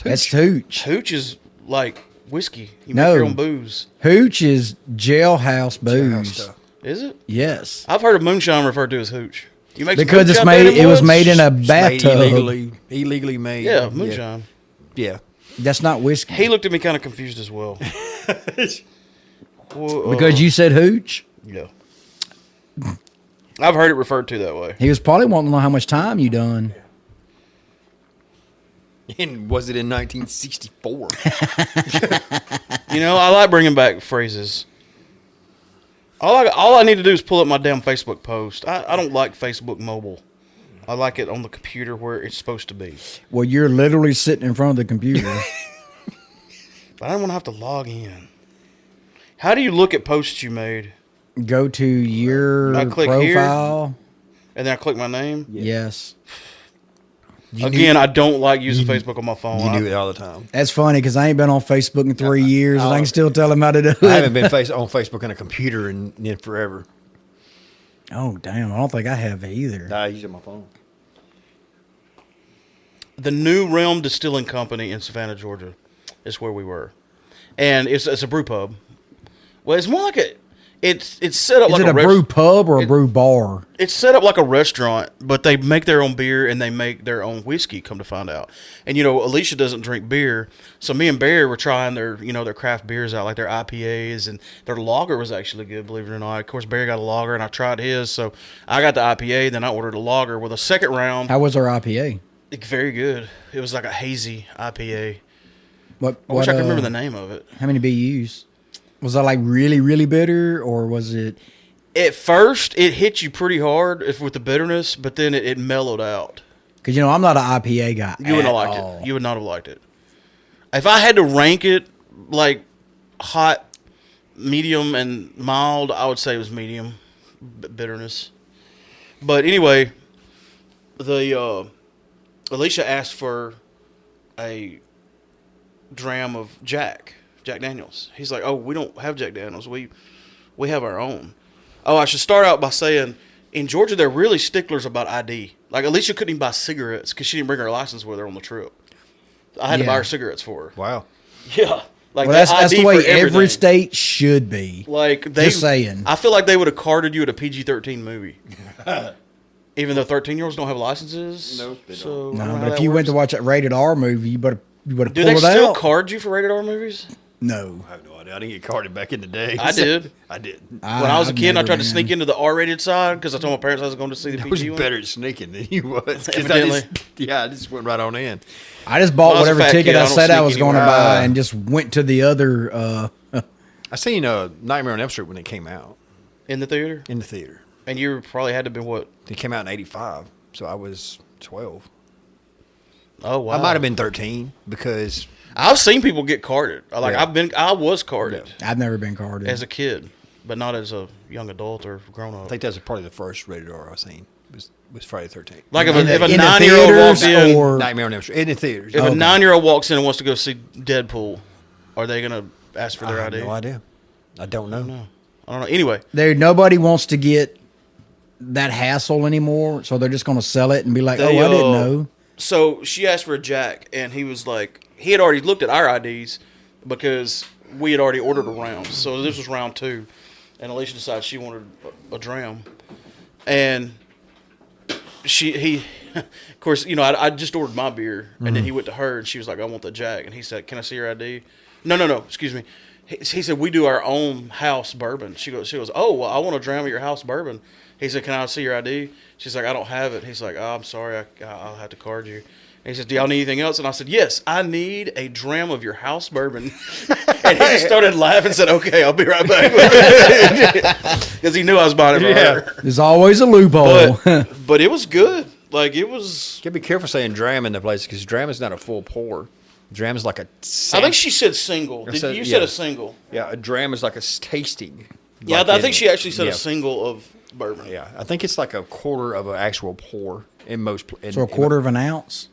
That's hooch. Hooch is like whiskey. You No. make your own booze. Hooch is jailhouse booze. stuff. Is it? Yes, I've heard of moonshine referred to as hooch. You make some because it's moonshine made. down in It was woods? made in a Made bathtub. illegally made. Yeah, moonshine. Yeah. That's not whiskey. He looked at me kind of confused as well. Well, Because you said hooch. yeah. I've heard it referred to that way. He was probably wanting to know how much time you done. And was it in 1964? You know, I like bringing back phrases. All I need to do is pull up my damn Facebook post. I don't like Facebook mobile. I like it on the computer where it's supposed to be. Well, you're literally sitting in front of the computer. But I don't want to have to log in. How do you look at posts you made? Go to your I click here. profile. And then I click my name? Yes. Again, I don't like using Facebook on my phone. You do it all the time. That's funny because I ain't been on Facebook in 3 years, and I can still tell him how to do I haven't it. been on Facebook on a computer in forever. Oh, damn. I don't think I have either. I use it on my phone. The New Realm Distilling Company in Savannah, Georgia is where we were. And it's a brew pub. Well, it's more like It's set up Is like it a brew pub or a brew bar? It's set up like a restaurant, but they make their own beer and they make their own whiskey. Come to find out, and Alicia doesn't drink beer, so me and Barry were trying their craft beers out, like their IPAs, and their lager was actually good, believe it or not. Of course, Barry got a lager, and I tried his, so I got the IPA. Then I ordered a lager with a second round. How was our IPA? Very good. It was like a hazy IPA. What? I wish I could remember the name of it. How many BUs? Was that like really, really bitter, or was it? At first, it hit you pretty hard with the bitterness, but then it mellowed out. Because I'm not an IPA guy. You wouldn't have liked it. You would not have liked it. If I had to rank it like hot, medium, and mild, I would say it was medium bitterness. But anyway, Alicia asked for a dram of Jack Daniels. He's like, "Oh, we don't have Jack Daniels. We have our own." Oh, I should start out by saying, in Georgia, they're really sticklers about ID. Like, Alicia couldn't even buy cigarettes because she didn't bring her license with her on the trip. I had to buy her cigarettes for her. Wow. Yeah. Like, Well, that's ID the way for everything. every state should be. Like, Just saying. I feel like they would have carded you at a PG-13 movie. Even though 13-year-olds don't have licenses. Nope, they So, No, I don't know but how if that you went works. to watch that rated R movie, you better Do pull they it still out. card you for rated R movies? No. I have no idea. I didn't get carded back in the day. I did. I did. When I was a I've kid, I never tried to been. sneak into the R-rated side because I told my parents I was going to see the I was PG one. better at sneaking than you was. 'Cause Evidently. I just went right on in. I just bought I was a whatever fat ticket kid. I I don't said I sneak was going to anywhere. buy and just went to the other. I seen Nightmare on Elm Street when it came out In the theater? in the theater. And you probably had to be what? It came out in '85, so I was 12. Oh, wow. I might have been 13 because I've seen people get carded. Like, Yeah. I was carded I've never been carded. as a kid, but not as a young adult or grown up. I think that's probably the first rated R I seen was Friday the 13th. Like if In the- a in the 9-year-old walks theaters in, or- Nightmare on Elm Street in the theaters. if a Okay. 9-year-old walks in and wants to go see Deadpool, are they going to ask for I their have ID? no idea. I don't know. I don't know. Anyway, Nobody wants to get that hassle anymore, so they're just going to sell it and be like, They, "Oh, I didn't know." So she asked for a Jack, and he was like, he had already looked at our IDs because we had already ordered a round. So this was round 2, and Alicia decided she wanted a dram, and of course, I just ordered my beer, and then he went to her, and she was like, "I want the Jack," and he said, "Can I see your ID?" No, excuse me. He said, "We do our own house bourbon." She goes, "Oh, well, I want a dram of your house bourbon." He said, "Can I see your ID?" She's like, "I don't have it." He's like, "Oh, I'm sorry, I'll have to card you." And he said, "Do y'all need anything else?" And I said, "Yes, I need a dram of your house bourbon." And he just started laughing and said, "Okay, I'll be right back." Because he knew I was buying it for her. There's always a loophole. But it was good. Like, it was... You gotta be careful saying dram in the place because dram is not a full pour. Dram is like a. I think she said single. You said yeah. a single. Yeah, a dram is like a tasting. Yeah, Like I in- think she actually said yeah. a single of bourbon. Yeah, I think it's like a quarter of an actual pour in most. So a quarter of an ounce.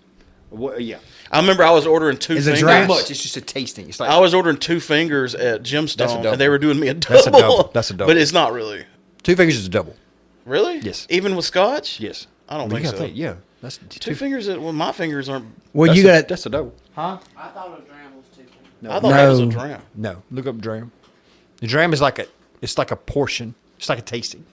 Yeah. I remember I was ordering 2 Is it fingers. dry? Not much. It's just a tasting. It's like I was ordering 2 fingers at That's Gemstone, a double. and they were doing me a double. That's a double. That's a double. But it's not really. 2 fingers is a double. Really? Yes. Even with scotch? Yes. I don't But think you so. gotta yeah, that's 2 fingers. Well, my fingers aren't. Well, you got that's a double. Huh? I thought a dram was 2 fingers. I thought that was a No. dram. No, look up dram. The dram is like a portion. It's like a tasting.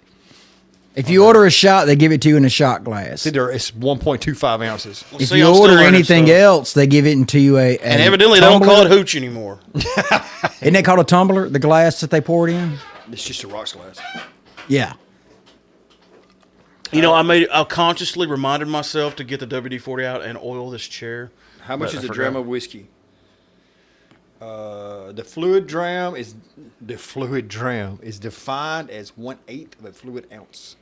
if you order a shot, they give it to you in a shot glass. See, it's 1.25 ounces. Well, If see, you I'm still order learning anything stuff. else, they give it into you a And evidently, they don't call it hooch anymore. Isn't that called a tumbler? The glass that they pour it in. It's just a rocks glass. Yeah. I consciously reminded myself to get the WD-40 out and oil this chair. How much But is I a forgot. dram of whiskey? The fluid dram is defined as 1/8 of a fluid ounce.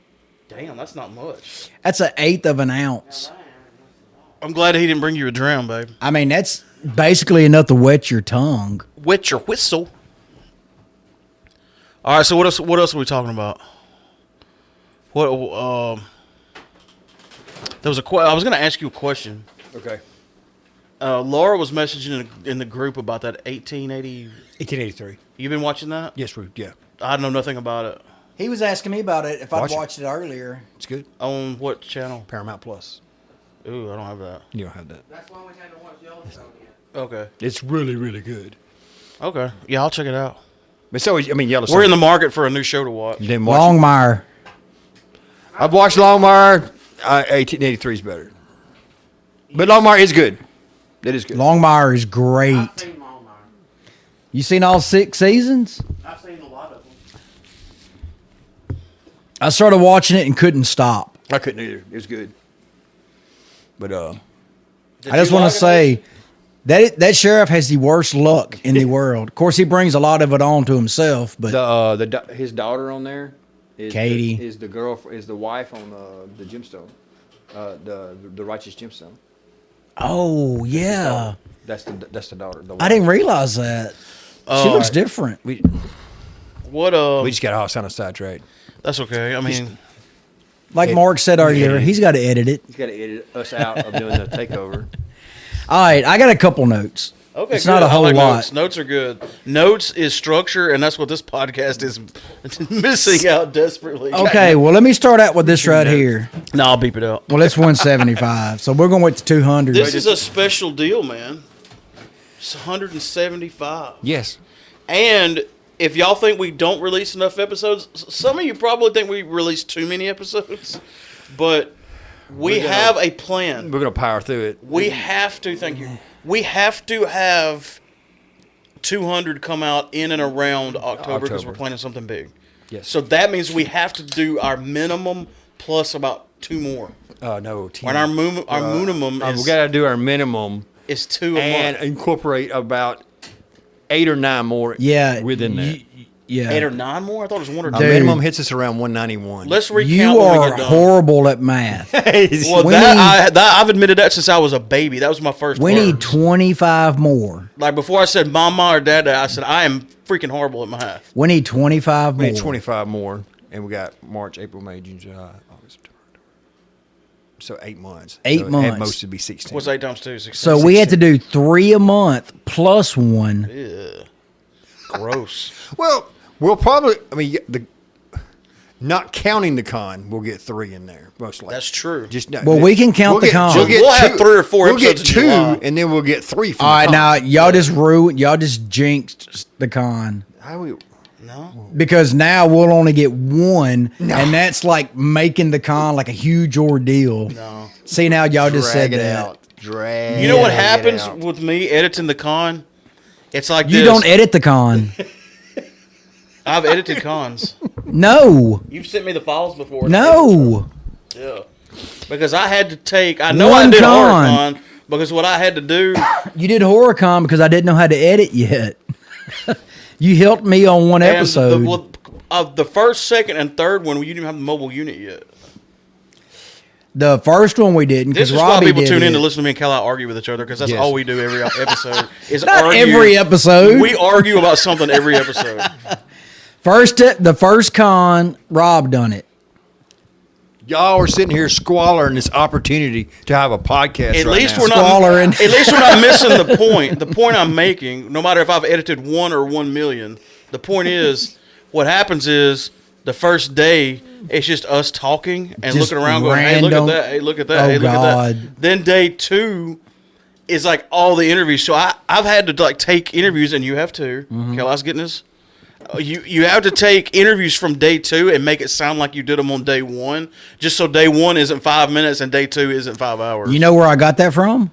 Damn, that's not much. That's an eighth of an ounce. I'm glad he didn't bring you a dram, babe. I mean, that's basically enough to wet your tongue. Wet your whistle. All right, so what else? What else are we talking about? What? There was I was going to ask you a question. Okay. Laura was messaging in the group about that 1880. 1883. You been watching that? Yes, Rude. Yeah, I know nothing about it. He was asking me about it if Watch I'd it. watched it earlier. it's good. On what channel? Paramount Plus. Ooh, I don't have that. You don't have that. That's why we had to watch Yellowstone again. Okay. It's really, really good. Okay. Yeah, I'll check it out. But so, I mean, Yellowstone. We're in the market for a new show to watch. You didn't watch it? Longmire. I've watched Longmire. 1883 is better. But Longmire is good. It is good. Longmire is great. I've seen Longmire. You seen all 6 seasons? I've seen a lot of them. I started watching it and couldn't stop. I couldn't either. It was good. But Did I just you want like to it? say that sheriff has the worst luck in the world. Of course, he brings a lot of it on to himself, but his daughter on there is Katie. is the wife on the gemstone, the righteous gemstone. oh yeah, That's the daughter. The I wife. didn't realize that. She looks different. We What? we just got off on a sidetrack. That's okay. I mean, Like Mark said earlier, Yeah. he's got to edit it. He's got to edit us out of doing the takeover. All right, I got a couple notes. okay, It's good. not a I whole like lot. Notes. Notes are good. Notes is structure, and that's what this podcast is missing out desperately. Okay, well, let me start out with this right here. No, I'll beep it out. Well, it's 175, so we're going to wait to 200. This is a special deal, man. It's 175. Yes. And if y'all think we don't release enough episodes, some of you probably think we release too many episodes, but we have a plan. We're gonna power through it. We have to, thank you. We have to have 200 come out in and around October because we're October. planning something big. Yes. So that means we have to do our minimum plus about 2 more. No. 10. And our minimum we gotta do our minimum is 2 a and month. incorporate about 8 or 9 more. yeah, within that. Yeah. 8 or 9 more? I thought it was 1 or 2. Our Dude. minimum hits us around 191. Let's recount You when we are get done. horrible at math. Well, We I've admitted that since I was a baby. That was my first We word. need 25 more. Like, before I said mama or dada, I said, I am freaking horrible at math. We need 25 we more. need 25 more, and we got March, April, May, June, July, August, September. So 8 months. 8 So At months. most, it'd be 16. What's 8 times 2? 16. So we had to do 3 a month plus 1. Ew. Gross. Well, we'll probably. I mean, not counting the con, we'll get 3 in there most likely. That's true. Just Well, we can count the con. We'll have 3 or 4 We'll get episodes in 2, July. and then we'll get 3 from All the right, con. now y'all just jinxed the con How we? No. because now we'll only get 1, and that's like making the con like a huge ordeal. No. See, now y'all just said Drag it that. out. Drag. You know what it happens out. with me editing the con? It's like You this. don't edit the con. I've edited cons. No, You've sent me the files before. no. Yeah. Because I had to take. I know One I did con. HorrorCon because what I had to do. You did HorrorCon because I didn't know how to edit yet. You helped me on one episode. The first, second, and third one, we didn't have the mobile unit yet. The first one we didn't This because is why Robbie people did tune in it. to listen to me and Cal argue with each other because that's Yes. all we do every episode. Is Not argue. every episode. We argue about something every episode. The first con, Rob done it. Y'all are sitting here squalling this opportunity to have a podcast. At right least now. we're not. Squalling. At least we're not missing the point. The point I'm making, no matter if I've edited 1 or 1 million, the point is, what happens is the first day it's just us talking and Just looking around, going, "Hey, look at random- that! Hey, look at that! Oh, hey, look at God. that!" Then day 2 is like all the interviews. So I've had to like take interviews, and you have too. Kelly's getting this. You have to take interviews from day 2 and make it sound like you did them on day 1, just so day 1 isn't 5 minutes and day 2 isn't 5 hours. You know where I got that from?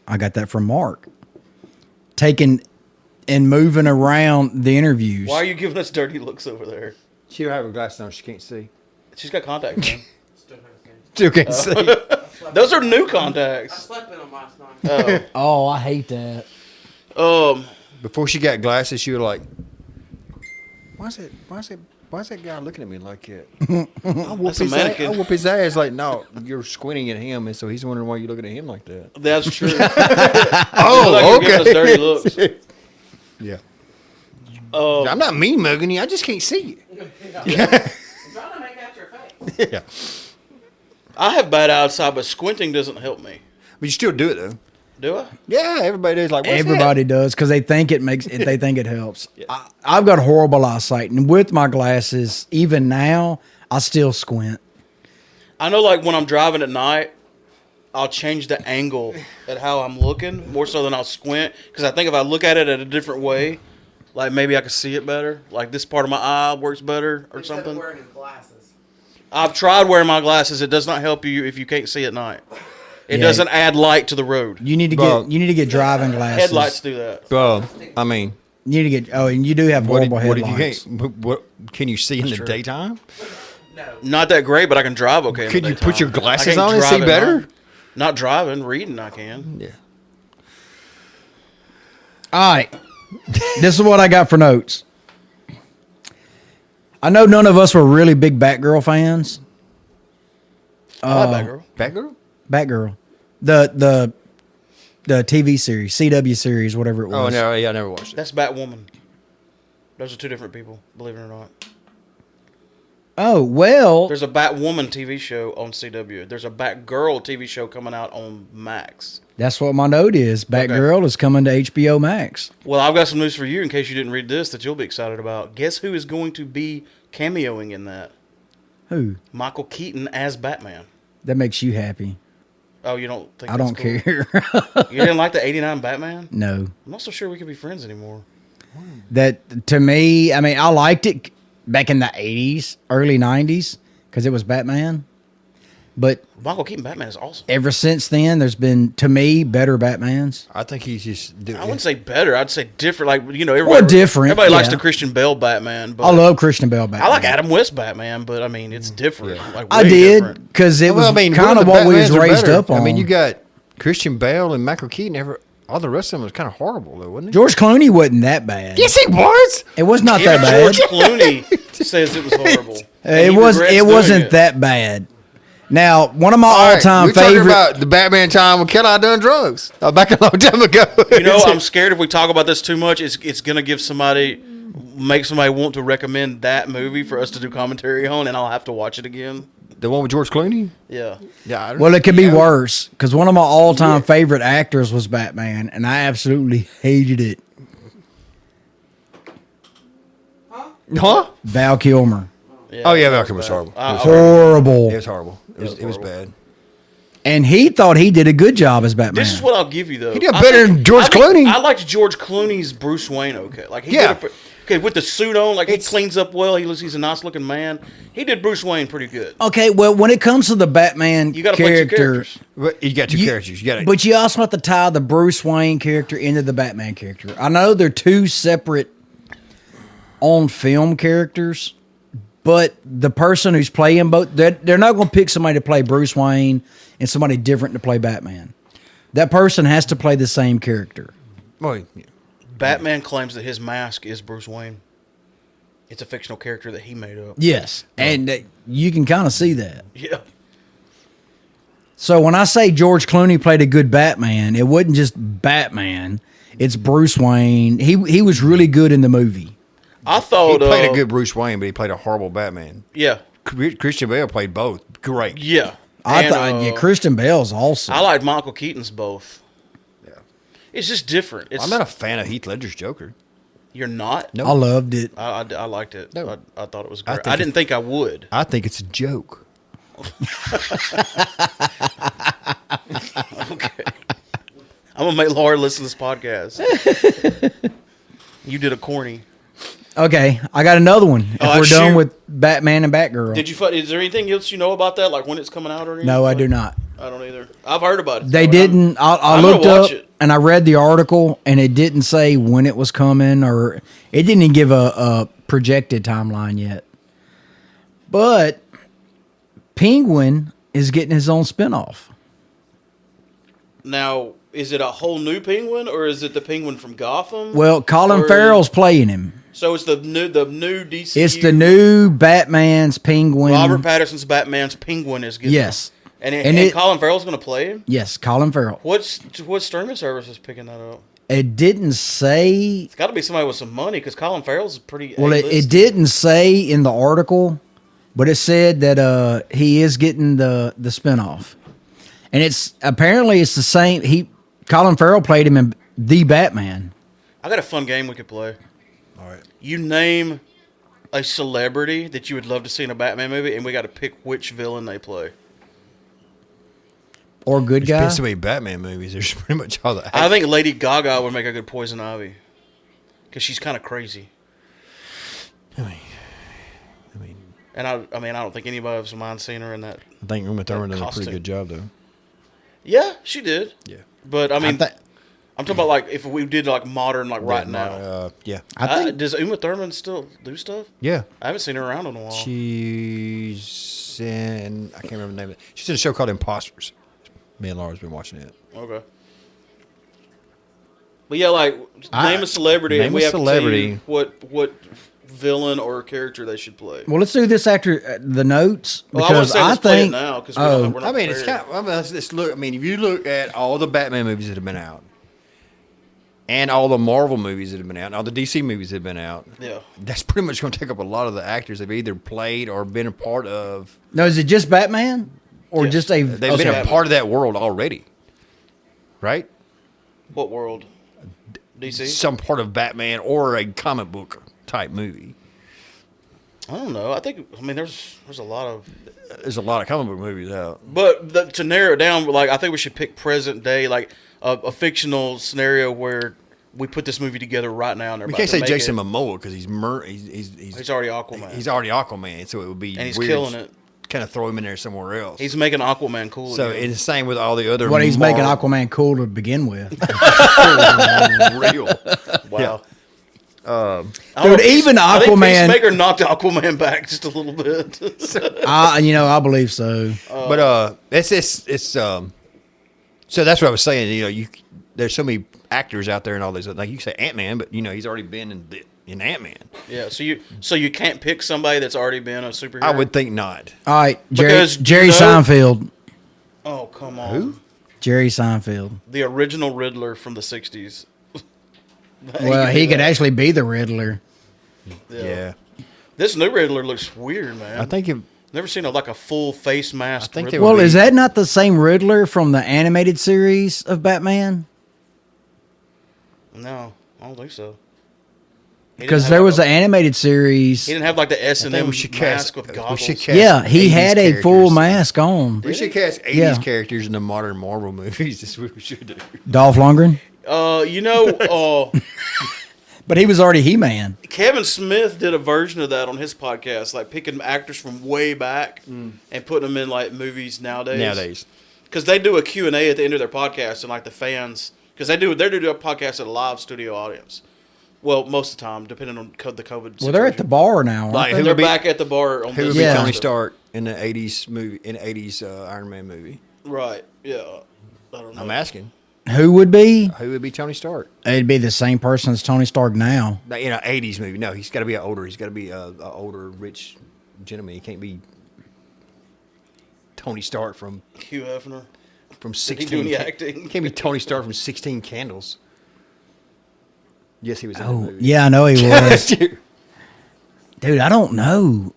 I got that from Mark. Taking and moving around the interviews. Why are you giving us dirty looks over there? She don't have her glasses on. She can't see. She's got contacts, man. Still can't see. Those are new I contacts. slept in them last night. Oh, I hate that. Before she got glasses, she was like, "Why is that guy looking at me like that?" I'll whoop That's a his ass. mannequin. I'll whoop his ass. Like, no, you're squinting at him, and so he's wondering why you're looking at him like that. That's true. Oh, like you're giving us dirty looks. Yeah. I'm not mean mugging you. I just can't see you. I'm trying to make out your face. Yeah. I have bad eyesight, but squinting doesn't help me. But you still do it though. Do I? Yeah, everybody does. Like, what's Everybody does because they think it makes it. They think it helps. I've got horrible eyesight, and with my glasses, even now, I still squint. I know, like when I'm driving at night, I'll change the angle at how I'm looking more so than I'll squint because I think if I look at it at a different way, Like maybe I could see it better. Like this part of my eye works better or Instead of something. wearing his glasses. I've tried wearing my glasses. It does not help you if you can't see at night. It Yeah. doesn't add light to the road. You need to Well- get driving glasses. Headlights do that. Well, I mean, You need to get. Oh, and you do have what if, horrible what if you headlights. can't? What can you see in the true. daytime? No. Not that great, but I can drive okay. in Could the you put daytime. your glasses I can't on and drive see at better? night. Not driving, reading I can. Yeah. All right. This is what I got for notes. I know none of us were really big Batgirl fans. I like Batgirl. Batgirl? Batgirl, the TV series, CW series, whatever it was. Oh no, yeah, I never watched it. That's Batwoman. Those are two different people, believe it or not. Oh well, There's a Batwoman TV show on CW. There's a Batgirl TV show coming out on Max. that's what my note is. Batgirl is coming to HBO Max. Well, I've got some news for you in case you didn't read this that you'll be excited about. Guess who is going to be cameoing in that? Who? Michael Keaton as Batman. That makes you happy. Oh, you don't think I that's don't cool? care. You didn't like the 89 Batman? No. I'm not so sure we could be friends anymore. That to me, I mean, I liked it back in the 80s, early 90s because it was Batman. But Michael Keaton Batman is awesome. ever since then, there's been, to me, better Batmans. I think he's just. I wouldn't say better. I'd say different. Like, you know, everybody, Well, different, Everybody likes yeah. the Christian Bale Batman. But I love Christian Bale Batman. I like Adam West Batman, but I mean, it's different. Like, I way did different. because it was Well, I mean, kind of the what we was Batmans are raised better. up on. I mean, you got Christian Bale and Michael Keaton. All the rest of them was kind of horrible, though, wasn't it? George Clooney wasn't that bad. Yes, he was. It was not Even that bad. George Clooney says it was horrible. And It he was. regrets It doing wasn't it. that bad. Now, one of my All right, all-time we're talking favorite. about the Batman time when Kelly done drugs back a long time ago. You know, I'm scared if we talk about this too much, it's gonna make somebody want to recommend that movie for us to do commentary on, and I'll have to watch it again. the one with George Clooney. Yeah. Yeah. I don't- Well, it could be yeah. worse because one of my all-time favorite actors was Batman, and I absolutely hated it. Huh? Val Kilmer, Oh yeah, that Malcolm was bad. horrible. horrible, It was horrible. It was horrible. bad. and he thought he did a good job as Batman. This is what I'll give you though. He did I better think- than George I think- Clooney. I liked George Clooney's Bruce Wayne. Okay, like he Yeah. did okay with the suit on, like he cleans up well. He's a nice looking man. He did Bruce Wayne pretty good. Okay, well, when it comes to the Batman You got to play two character, characters. But you got two characters. You got to. but you also have to tie the Bruce Wayne character into the Batman character. I know they're two separate on film characters, but the person who's playing both, they're not going to pick somebody to play Bruce Wayne and somebody different to play Batman. That person has to play the same character. Well, yeah. Batman claims that his mask is Bruce Wayne. It's a fictional character that he made up. Yes, and you can kind of see that. Yeah. So when I say George Clooney played a good Batman, it wasn't just Batman. It's Bruce Wayne. He was really good in the movie. I he thought played a good Bruce Wayne, but he played a horrible Batman. Yeah. Christian Bale played both. Great. Yeah. I And, thought Christian Bale's awesome. I liked Michael Keaton's both. Yeah. It's just different. It's I'm not a fan of Heath Ledger's Joker. You're not? No. I loved it. I liked it. No. I thought it was I great. think I didn't think I would. I think it's a joke. Okay. I'm gonna make Laura listen to this podcast. You did a corny. Okay, I got another one. If Oh, we're done shoot. with Batman and Batgirl. Did you? Is there anything else you know about that? Like when it's coming out or anything? No, I do not. I don't either. I've heard about it. They though, didn't. I I'm gonna looked watch up it. and I read the article, and it didn't say when it was coming, or it didn't even give a projected timeline yet. But Penguin is getting his own spinoff. Now, is it a whole new Penguin or is it the Penguin from Gotham? Well, Colin Or- Farrell's playing him. So it's the new DC. It's the new Batman's Penguin. Robert Pattinson's Batman's Penguin is getting. Yes. And And it- Colin Farrell's going to play him. Yes, Colin Farrell. What streaming service is picking that up? It didn't say. It's got to be somebody with some money because Colin Farrell's pretty. Well, it didn't say in the article, but it said that he is getting the spinoff, and it's apparently it's the same. Colin Farrell played him in The Batman. I got a fun game we could play. All right. You name a celebrity that you would love to see in a Batman movie, and we got to pick which villain they play. Or good There's guy. been so many Batman movies. There's pretty much all that. I think Lady Gaga would make a good Poison Ivy. because she's kind of crazy. I mean, And I don't think anybody of mind seeing her in that. I think Uma Thurman did a costume. pretty good job, though. Yeah, she did. Yeah. But I mean, thi- I'm talking about like if we did like modern, like right now. Yeah. I think Does Uma Thurman still do stuff? Yeah. I haven't seen her around in a while. She's in, I can't remember the name of it. She's in a show called Imposters. Me and Laura's been watching it. Okay. But yeah, like name a celebrity, name and we a have to celebrity. tell you what villain or character they should play. well, let's do this after the notes Well, I want to because say I let's play it think now because oh, we're not I mean, it's prepared. kind of, I mean, if you look at all the Batman movies that have been out, and all the Marvel movies that have been out, and all the DC movies that have been out, Yeah. that's pretty much going to take up a lot of the actors that have either played or been a part of. no, is it just Batman or Yes. just a? They've okay. been a part of that world already, right? What world? DC? Some part of Batman or a comic book type movie. I don't know. I mean, there's a lot of. There's a lot of comic book movies out. But to narrow it down, like I think we should pick present day, like a fictional scenario where we put this movie together right now. And they're We about can't to say make Jason it. Momoa because he's He's already Aquaman. He's already Aquaman, so it would be And he's weird killing to it. Kind of throw him in there somewhere else. He's making Aquaman cool. So again. it's the same with all the other. What he's making Mar- Aquaman cool to begin with. real. Wow. Dude, I don't know, even I think Aquaman- Peacemaker knocked Aquaman back just a little bit. I believe so. But it's so that's what I was saying. You know, there's so many actors out there and all these. Like you say Ant-Man, but you know he's already been in Ant-Man. Yeah, so you can't pick somebody that's already been a superhero. I would think not. All right, Because, Jerry you know- Seinfeld. Oh come on. Who? Jerry Seinfeld. The original Riddler from the '60s. Well, he could actually be the Riddler. Yeah. This new Riddler looks weird, man. I think Never seen a full face mask. I think they Riddler. would Well, be- is that not the same Riddler from the animated series of Batman? No, I don't think so. He didn't Because have there like was a- an animated series. He didn't have like the S I and think M we should mask cast. with We goggles. should cast. Yeah, he 80s had a full characters. mask on. We should cast 80s Yeah. characters in the modern Marvel movies. That's what we should do. Dolph Lundgren. But he was already He-Man. Kevin Smith did a version of that on his podcast, like picking actors from way back and putting them in like movies nowadays. Because they do a Q&A at the end of their podcast, and like the fans, because they do a podcast at a live studio audience. Well, most of the time, depending on the COVID. Well, they're at the situation. bar now, aren't Like, they? who They're would be- back at the bar on Who would this be Yeah. Tony stuff. Stark in the 80s movie, in the 80s Iron Man movie? Right? Yeah. I don't know. I'm asking. Who would be? Who would be Tony Stark? It'd be the same person as Tony Stark now. Like, in an 80s movie. No, he's got to be he's got to be a older, rich gentleman. He can't be Tony Stark from Hugh Hefner. from Did he 16. do any acting? He can't be Tony Stark from 16 Candles. Yes, he was in the Oh, movie. yeah, I know he was. Dude, I don't know.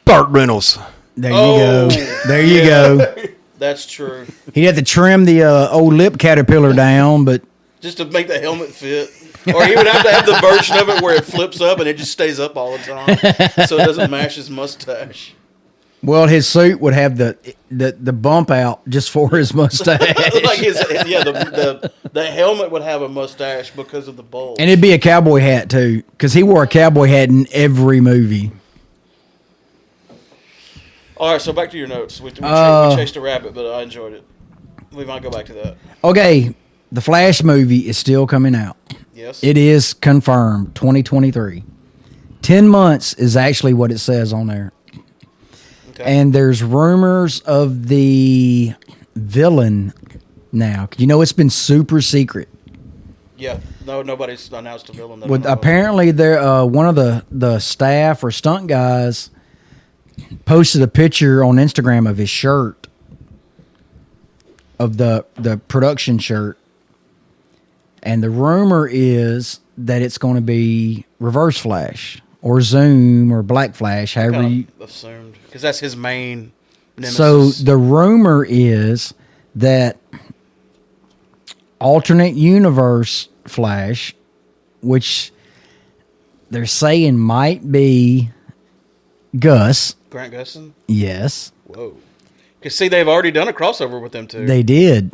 Burt Reynolds. There Oh, you go. There you go. That's true. He'd have to trim the old lip caterpillar down, but Just to make the helmet fit. Or he would have to have the version of it where it flips up and it just stays up all the time, so it doesn't match his mustache. well, his suit would have the bump out just for his mustache, Like the helmet would have a mustache because of the bulge. and it'd be a cowboy hat too, because he wore a cowboy hat in every movie. All right, so back to your notes. We chased a rabbit, but I enjoyed it. We might go back to that. Okay, the Flash movie is still coming out. Yes. It is confirmed, 2023. 10 months is actually what it says on there. Okay. And there's rumors of the villain now. You know, it's been super secret. Yeah. No, nobody's announced a villain. That With apparently, there one of the staff or stunt guys posted a picture on Instagram of his shirt, of the production shirt, and the rumor is that it's going to be Reverse Flash or Zoom or Black Flash, however you. assumed because that's his main nemesis. So the rumor is that alternate universe Flash, which they're saying might be Gus. Grant Gustin. Yes, Whoa. Because see, they've already done a crossover with them two, they did.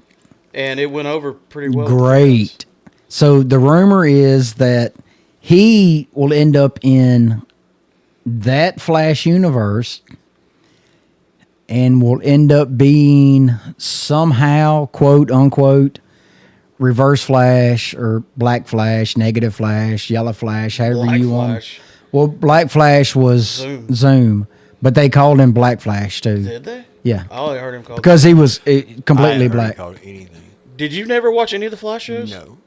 and it went over pretty well. Great. So the rumor is that he will end up in that Flash universe and will end up being somehow, quote unquote, Reverse Flash or Black Flash, Negative Flash, Yellow Flash, however Black you want. Flash. Well, Black Flash was Zoom, but they called him Black Flash too. Did they? Yeah, I only heard him called because he was I completely haven't black. called it anything. Did you never watch any of the Flash shows? No.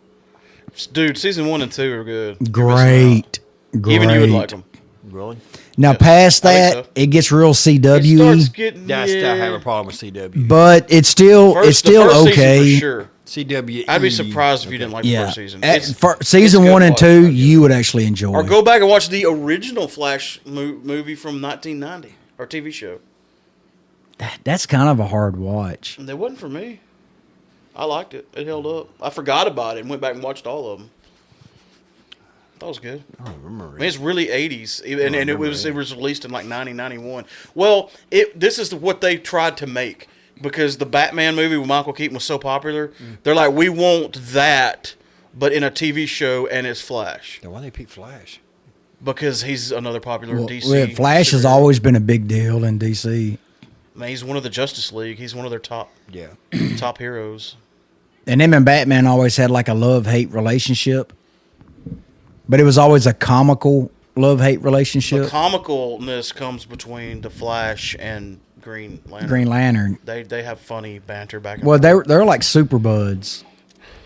Dude, season 1 and 2 are good. Great, great. Even you would like them. Really? Now, Yes, past I that, think so. it gets real It CW, starts getting I still have a yeah. problem with CW. but it's still First- it's the still first season okay. for sure. CW. I'd be surprised if you didn't like the Yeah, first season. season it's 1 good and watch. 2, you would actually enjoy. Or go back and watch the original Flash movie from 1990 or TV show. That's kind of a hard watch. And it wasn't for me. I liked it. It held up. I forgot about it and went back and watched all of them. That was good. I don't remember. I mean, it's really 80s, and it remember was it. it was released in like 1991. Well, this is what they tried to make because the Batman movie with Michael Keaton was so popular. They're like, we want that, but in a TV show, and it's Flash Then why they pick Flash? because he's another popular Well, DC. Flash has superhero. always been a big deal in DC, Man, he's one of the Justice League. He's one of their top Yeah. heroes. and him and Batman always had like a love-hate relationship, but it was always a comical love-hate The relationship. comicalness comes between the Flash and Green Lantern. Green Lantern. They have funny banter back and Well, forth, they're like super buds.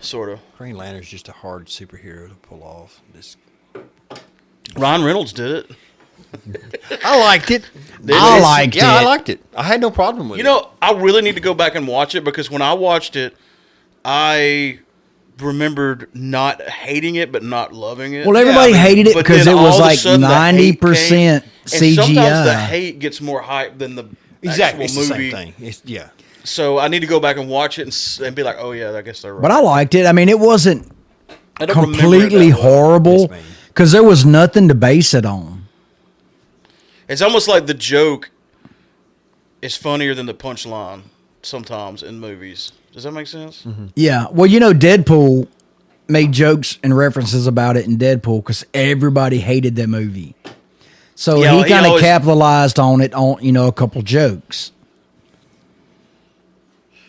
sort of. Green Lantern's just a hard superhero to pull off. Ryan Reynolds did it. I liked it. I liked Yeah, I it. liked it. I had no problem with You it. know, I really need to go back and watch it because when I watched it, I remembered not hating it but not loving it. Well, everybody hated it But because then it was all of a like sudden the hate 90% came, And sometimes the CGI. hate gets more hype than the exactly. It's actual the movie. same thing. Yeah. So I need to go back and watch it and be like, oh yeah, I guess they're right. But I liked it. I mean, it wasn't I don't remember it completely that well. horrible Yes, ma'am. because there was nothing to base it on. It's almost like the joke is funnier than the punchline sometimes in movies. Does that make sense? Yeah. Well, Deadpool made jokes and references about it in Deadpool because everybody hated that movie. So Yeah, he he kind of always- capitalized on it on a couple jokes.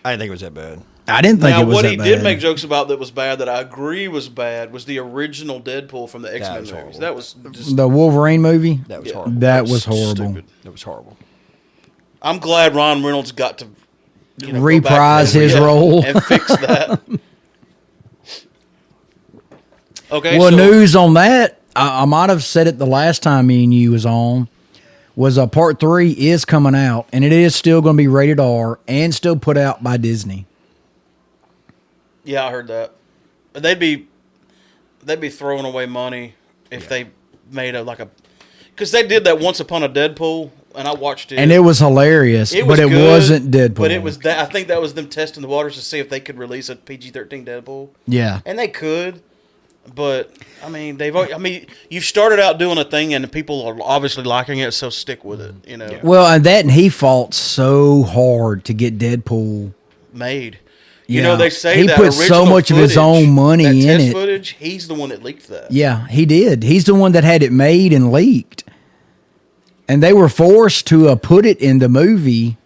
I didn't think it was that bad. I didn't think Now, it was what that he bad. did make jokes about that was bad, that I agree was bad, was the original Deadpool from the X-Men was movies. horrible. That was just The Wolverine movie? That was Yeah. horrible. That was horrible. stupid. That was horrible. I'm glad Ron Reynolds got to go back Reprise and- his role. and fix that. Okay, Well, so news on that, I might have said it the last time me and you was on, was part 3 is coming out, and it is still going to be rated R and still put out by Disney. yeah, I heard that. They'd be throwing away money if they made because they did that Once Upon a Deadpool, and I watched it. And it was hilarious, but it good, wasn't Deadpool. But it was that. I think that was them testing the waters to see if they could release a PG-13 Deadpool, Yeah. and they could. But I mean, you've started out doing a thing, and people are obviously liking it, so stick with it. You know, Well, and he fought so hard to get Deadpool. made. Yeah. You know, they say He that put so original much of his footage, own money that in test it. Footage, he's the one that leaked that. Yeah, he did. He's the one that had it made and leaked. And they were forced to put it in the movie.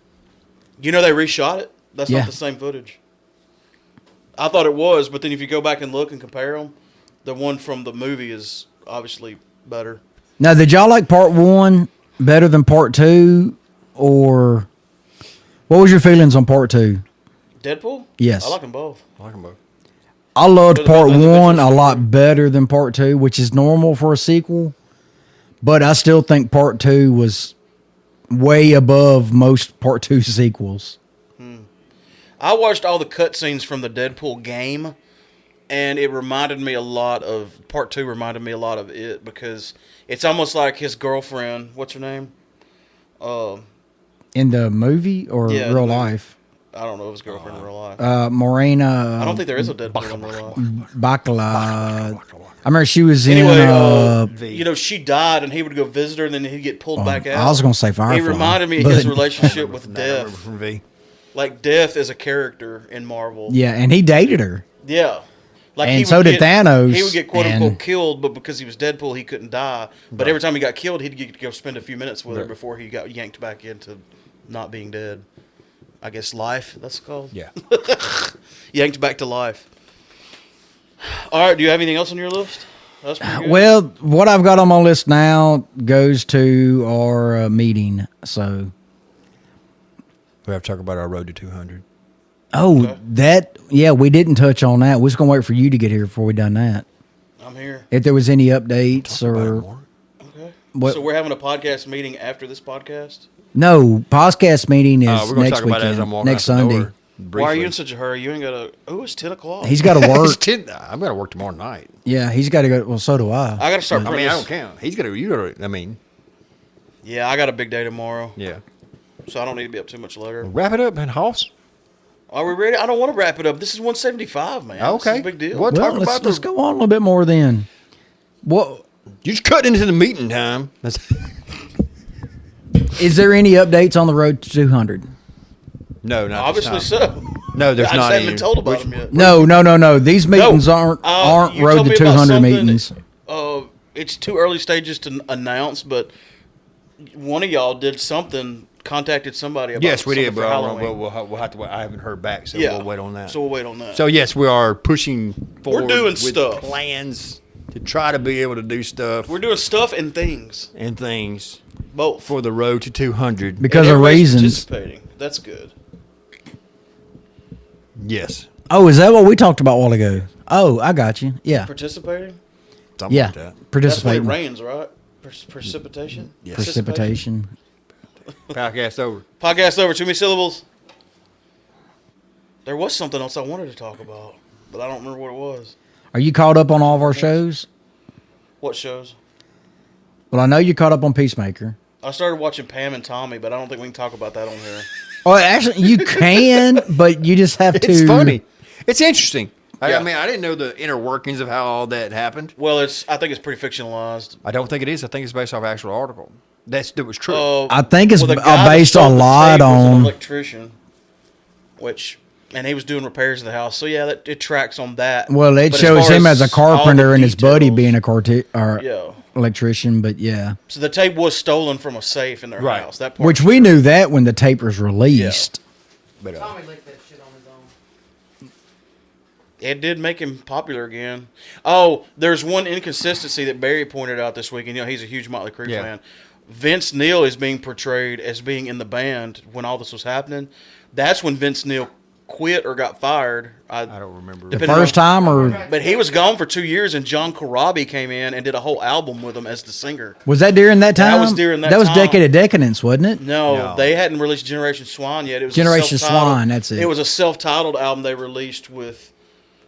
You know, they reshot it. That's Yeah. not the same footage. I thought it was, but then if you go back and look and compare them, the one from the movie is obviously better. Now, did y'all like part 1 better than part 2? Or what was your feelings on part 2? Deadpool? Yes. I like them both. I like them both. I loved They're part both individual 1 a stories. lot better than part 2, which is normal for a sequel. But I still think part 2 was way above most part 2 sequels. I watched all the cutscenes from the Deadpool game, and it reminded me a lot of part 2. Reminded me a lot of it because it's almost like his girlfriend. What's her name? In the movie or Yeah, the real movie. life? I don't know his girlfriend in real life. Morena I don't think there is a Deadpool in real life. Bacala. I remember she was Anyway, in. you know, she died, and he would go visit her, and then he'd get pulled back out. I was going to say Firefly. He reminded me of his but- relationship with I remember Death. from V. Like Death is a character in Marvel. Yeah, and he dated her. Yeah. Like And he so would did Thanos, He would get quote unquote and- killed, but because he was Deadpool, he couldn't die. But every time he got killed, he'd get to go spend a few minutes with her Right. before he got yanked back into not being dead. I guess life. That's called. Yeah. Yanked back to life. All right. Do you have anything else on your list? That's pretty good. Well, what I've got on my list now goes to our meeting. So, We have to talk about our road to 200. we didn't touch on that. We're just gonna wait for you to get here before we done that. I'm here. If there was any updates or Okay. what? So we're having a podcast meeting after this podcast. No, podcast meeting is We're going to next talk about it as I'm weekend, walking next out the Sunday. door. Why are you in briefly. such a hurry? You ain't got to. Oh, it's 10 o'clock. He's got to It's work. 10. I'm going to work tomorrow night. Yeah, he's got to go. Well, so do I. I got to start. I putting mean, I this- don't count. He's got to, you got to, I mean, Yeah, I got a big day tomorrow, yeah. so I don't need to be up too much later. Wrap it up, man, Hoss. Are we ready? I don't want to wrap it up. This is 175, man. This Okay. is a big deal. What? Well, Talk let's, about let's the- go on a little bit more then. What You just cut into the meeting time. is there any updates on the road to 200? No, not Obviously this time. so. No, there's I not just haven't any. been told about Which- them yet. No. These meetings aren't You road told to me about 200 something. meetings. It's too early stages to announce, but one of y'all did something, contacted somebody about Yes, we something did, for but Halloween. we'll have to wait. I haven't heard back, so Yeah. we'll wait on that. So we'll wait on that. So yes, we are pushing forward. doing with stuff. plans to try to be able to do stuff we're doing stuff and things, and things both. for the road to 200. Because And of everybody's reasons. participating. That's good. Yes, Oh, is that what we talked about a while ago? Oh, I got you. Yeah. Participating? something Yeah. like that. That's when it Participating. rains, right? Precipitation? Yes. Precipitation. Podcast over. Podcast over. Too many syllables. There was something else I wanted to talk about, but I don't remember what it was. Are you caught up on all of our shows? What shows? Well, I know you're caught up on Peacemaker. I started watching Pam and Tommy, but I don't think we can talk about that on here. Oh, actually, you can, but you just have to. It's funny. It's interesting. Yeah. I mean, I didn't know the inner workings of how all that happened. Well, I think it's pretty fictionalized. I don't think it is. I think it's based off actual article. That was true. I think it's the guy that based stole a the lot tape was an on. electrician, and he was doing repairs to the house. So yeah, it tracks on that. Well, it But shows far him as a all the carpenter and his buddy details- being a Yeah. electrician. But yeah, So the tape was stolen from a safe in their Right. house. That part which is we true. knew that when the tape was released. but Tommy licked that shit on his own. It did make him popular again. Oh, there's one inconsistency that Barry pointed out this week, and he's a huge Motley Crue Yeah. fan. Vince Neil is being portrayed as being in the band when all this was happening. That's when Vince Neil quit or got fired. I don't remember. The Depending first on- time, or But he was gone for 2 years, and John Corabi came in and did a whole album with him as the singer. was that during that time? That was during that That was time. Decade of Decadence, wasn't it? No, No. they hadn't released Generation Swan yet. It was a Generation self-titled- Swan, that's it. It was a self-titled album they released with,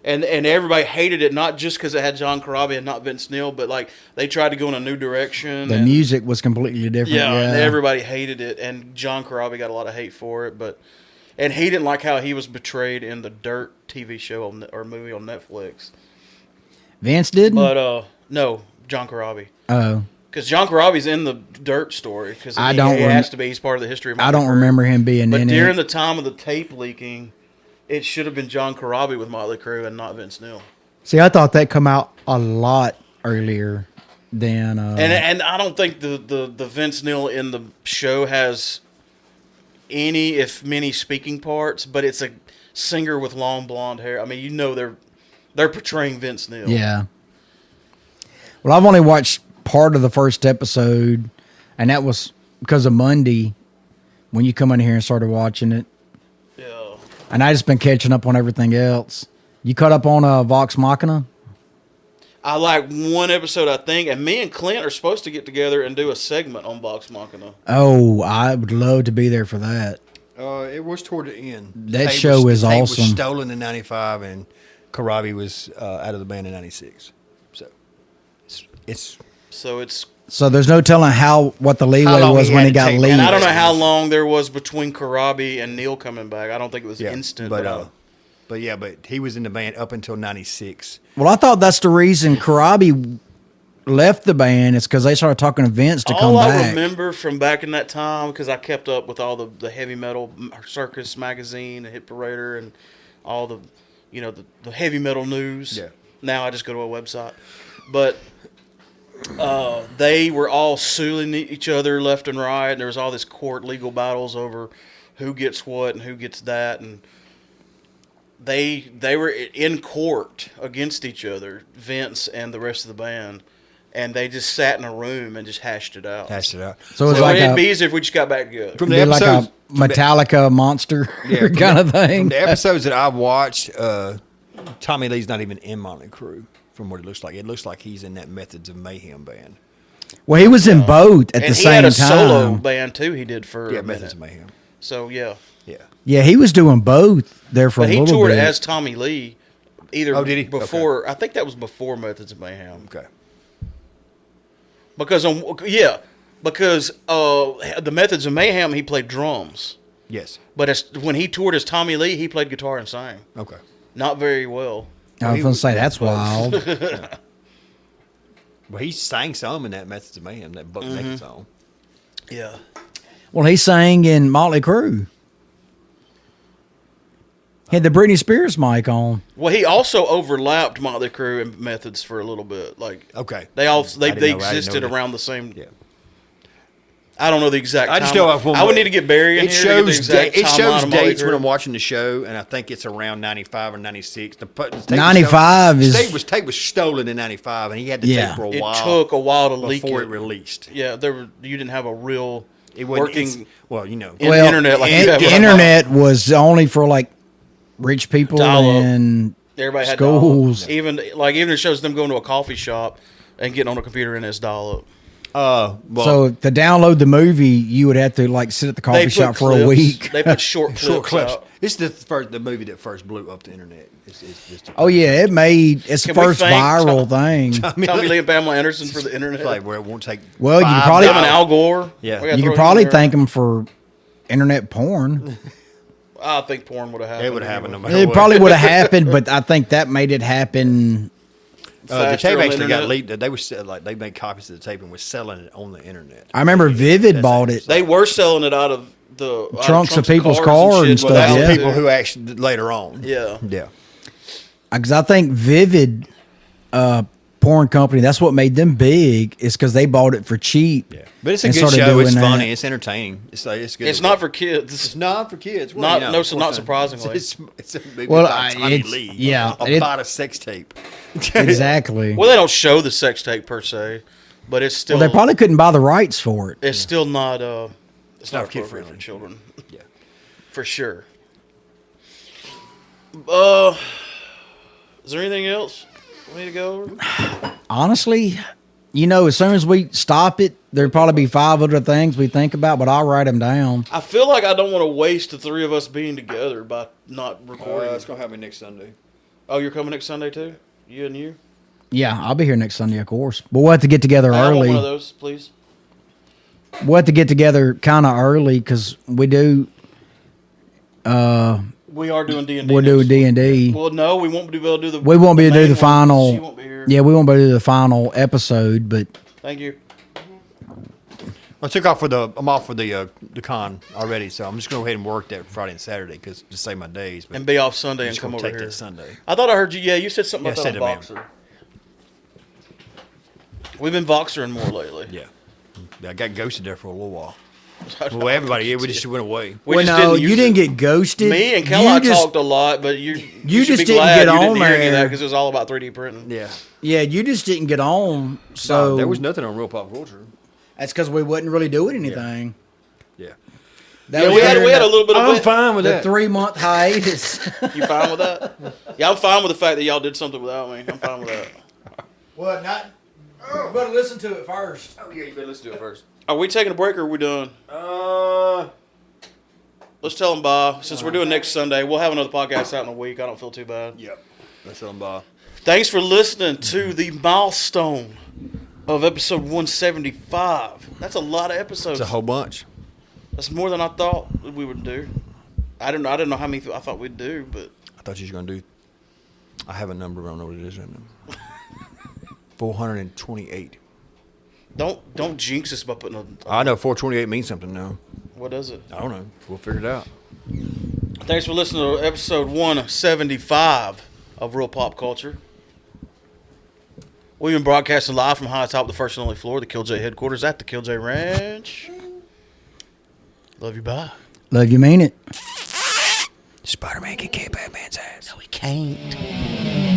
and everybody hated it, not just because it had John Corabi and not Vince Neil, but like they tried to go in a new direction. The and, music was completely different. yeah, Yeah, and everybody hated it, and John Corabi got a lot of hate for it, and he didn't like how he was portrayed in the Dirt TV show or movie on Netflix. Vince didn't. But no, John Corabi. Oh, Because John Corabi's in the Dirt story. Because I he don't has to be. He's part of the history of I Motley don't Crue. remember him being But in during it. the time of the tape leaking, it should have been John Corabi with Motley Crue and not Vince Neil. See, I thought that come out a lot earlier than. And I don't think the Vince Neil in the show has any, if many, speaking parts. But it's a singer with long blonde hair. I mean, they're portraying Vince Neil. Yeah. Well, I've only watched part of the first episode, and that was because of Monday when you come in here and started watching it. Yeah. And I just been catching up on everything else. You caught up on Vox Machina? I like one episode, I think, and me and Clint are supposed to get together and do a segment on Vox Machina. Oh, I would love to be there for that. It was toward the end. That Tape show is the tape awesome. Was stolen in '95, and Karabi was out of the band in '96. So it's So it's So there's no telling what the leeway long was he when had he to got take. leave. And I don't know how long there was between Karabi and Neil coming back. I don't think it was yeah, instant. but he was in the band up until '96. Well, I thought that's the reason Karabi left the band. It's because they started talking to Vince to come all I back. remember from back in that time, because I kept up with all the heavy metal circus magazine, the Hit Parader, and all the heavy metal news. Yeah. Now I just go to a website. But they were all suing each other left and right. And there was all this court legal battles over who gets what and who gets that. And they were in court against each other, Vince and the rest of the band. And they just sat in a room and just hashed it out. Hashed it out. So it's So like it'd a, be easier if we just got back together. From the be like a episodes, Metallica monster from kind of From thing. the episodes that I've watched, Tommy Lee's not even in Motley Crue. From what it looks like, he's in that Methods of Mayhem band. Well, he was in both at And the he same had a time. solo band too. He did for Yeah, a Methods minute. of Mayhem. So yeah, Yeah. Yeah, he was doing both there for but a he little toured bit. as Tommy Lee. Either Oh, did he? before? I think that was before Methods of Mayhem. Okay. Because the Methods of Mayhem he played drums, Yes. but when he toured as Tommy Lee, he played guitar and sang. Okay. Not very well. I was going to say, that's wild. Well, he sang some in that Methods of Mayhem, that Buck Naked song. Yeah. Well, he sang in Motley Crue. He had the Britney Spears mic on. Well, he also overlapped Motley Crue and Methods for a little bit. Like Okay. they I didn't know existed that. around the same. Yeah. I don't know the exact. I just timeline. know I would need to get Barry in it here. to get the shows exact it timeline shows of Motley dates when Crue. I'm watching the show, and I think it's around 95 or 96. The tape was 95 shown- is- tape was stolen in 95, and he had the Yeah. tape for a It while. took a while to leak before it. it released. Yeah, you didn't have a real It wasn't it's- working well, you know. in the internet like you have the right internet was only for like rich people Dial-up. and Everybody had schools. dial-up. Even it shows them going to a coffee shop and getting on a computer and it's dial-up. Well, So to download the movie, you would have to like sit at the coffee They shop put for a clips- week. They put short clips. short clips. out. This is the movie that first blew up the internet. It's Oh yeah, it's the Can we first thank viral thing. Tommy Lee and Pamela Anderson for the internet. like where it won't take. Well, you can 5 probably- Them and hours. Al Gore. Yeah. We gotta You throw could him probably in there. thank them for internet porn. I think porn would have happened. It would have happened no matter It what. probably would have happened, but I think that made it happen. The faster tape on the actually got internet. leaked. They were they made copies of the tape and were selling it on the internet. I remember Vivid That's bought it. it. They were selling it out of the Trunks of people's cars and shit. stuff, Well, That's yeah. the people who actually later on. Yeah. Yeah. Because I think Vivid, porn company, that's what made them big. Is because they bought it for cheap. Yeah. But it's a and good started show. doing It's that. funny. It's entertaining. It's good. It's not for kids. It's not for kids. Not- you know, no, of not course surprisingly. It's a movie Well, about Tommy it's- Lee. yeah, About a sex tape. Exactly. Well, they don't show the sex tape per se, but it's still. Well, they probably couldn't buy the rights for it. It's still not. It's not kid appropriate friendly. for children, Yeah. for sure. Is there anything else we need to go over? Honestly, as soon as we stop it, there'd probably be 5 other things we think about, but I'll write them down. I feel like I don't want to waste the three of us being together by not recording. It's gonna happen next Sunday. Oh, you're coming next Sunday too? You and you? Yeah, I'll be here next Sunday, of course. But we'll have to get together I want early. one of those, please. We'll have to get together kind of early because we do. We are doing D&D. We'll do next D&D. Well, no, we won't be able to do the. We won't be able to do main the one, 'cause final. She won't be here. Yeah, we won't be able to do the final episode, but Thank you. I I'm off for the con already, so I'm just gonna go ahead and work that Friday and Saturday because to save my days. But And be off Sunday I'm and just come gonna over take here. that Sunday. I thought I heard you. Yeah, you said something Yeah, about I said that on it, man. Voxer. We've been Voxering more lately. Yeah. I got ghosted there for a little while. Well, everybody, we just went away. We well, just no, use you didn't it. get ghosted. Me and You Kellogg just- talked a lot, but you you should just be didn't glad get you on didn't hear any of that there. because it was all about 3D printing. Yeah. Yeah, you just didn't get on. So there was nothing on Real Pop Culture. that's because we wasn't really doing anything. Yeah. That Yeah, was we had during a little bit of I'm wet- fine with the that. 3-month hiatus. You fine with that? Yeah, I'm fine with the fact that y'all did something without me. I'm fine with that. Well, not. You better listen to it first. Oh yeah, you better listen to it first. Are we taking a break or are we done? Let's tell them bye. Since we're doing next Sunday, we'll have another podcast out in a week. I don't feel too bad. Yep. Let's tell them bye. Thanks for listening to the milestone of episode 175. That's a lot of episodes. It's a whole bunch. That's more than I thought we would do. I didn't know how many I thought we'd do, but I thought you were gonna do. I have a number, but I don't know what it is right now. 428. don't jinx us by putting a. I know 428 means something now. What does it? I don't know. We'll figure it out. Thanks for listening to episode 175 of Real Pop Culture. We've been broadcasting live from high atop the first and only floor of the Killjoy headquarters at the Killjoy Ranch. Love you, bye. Love you, mean it. Spider-Man can kick Batman's ass. No, he can't.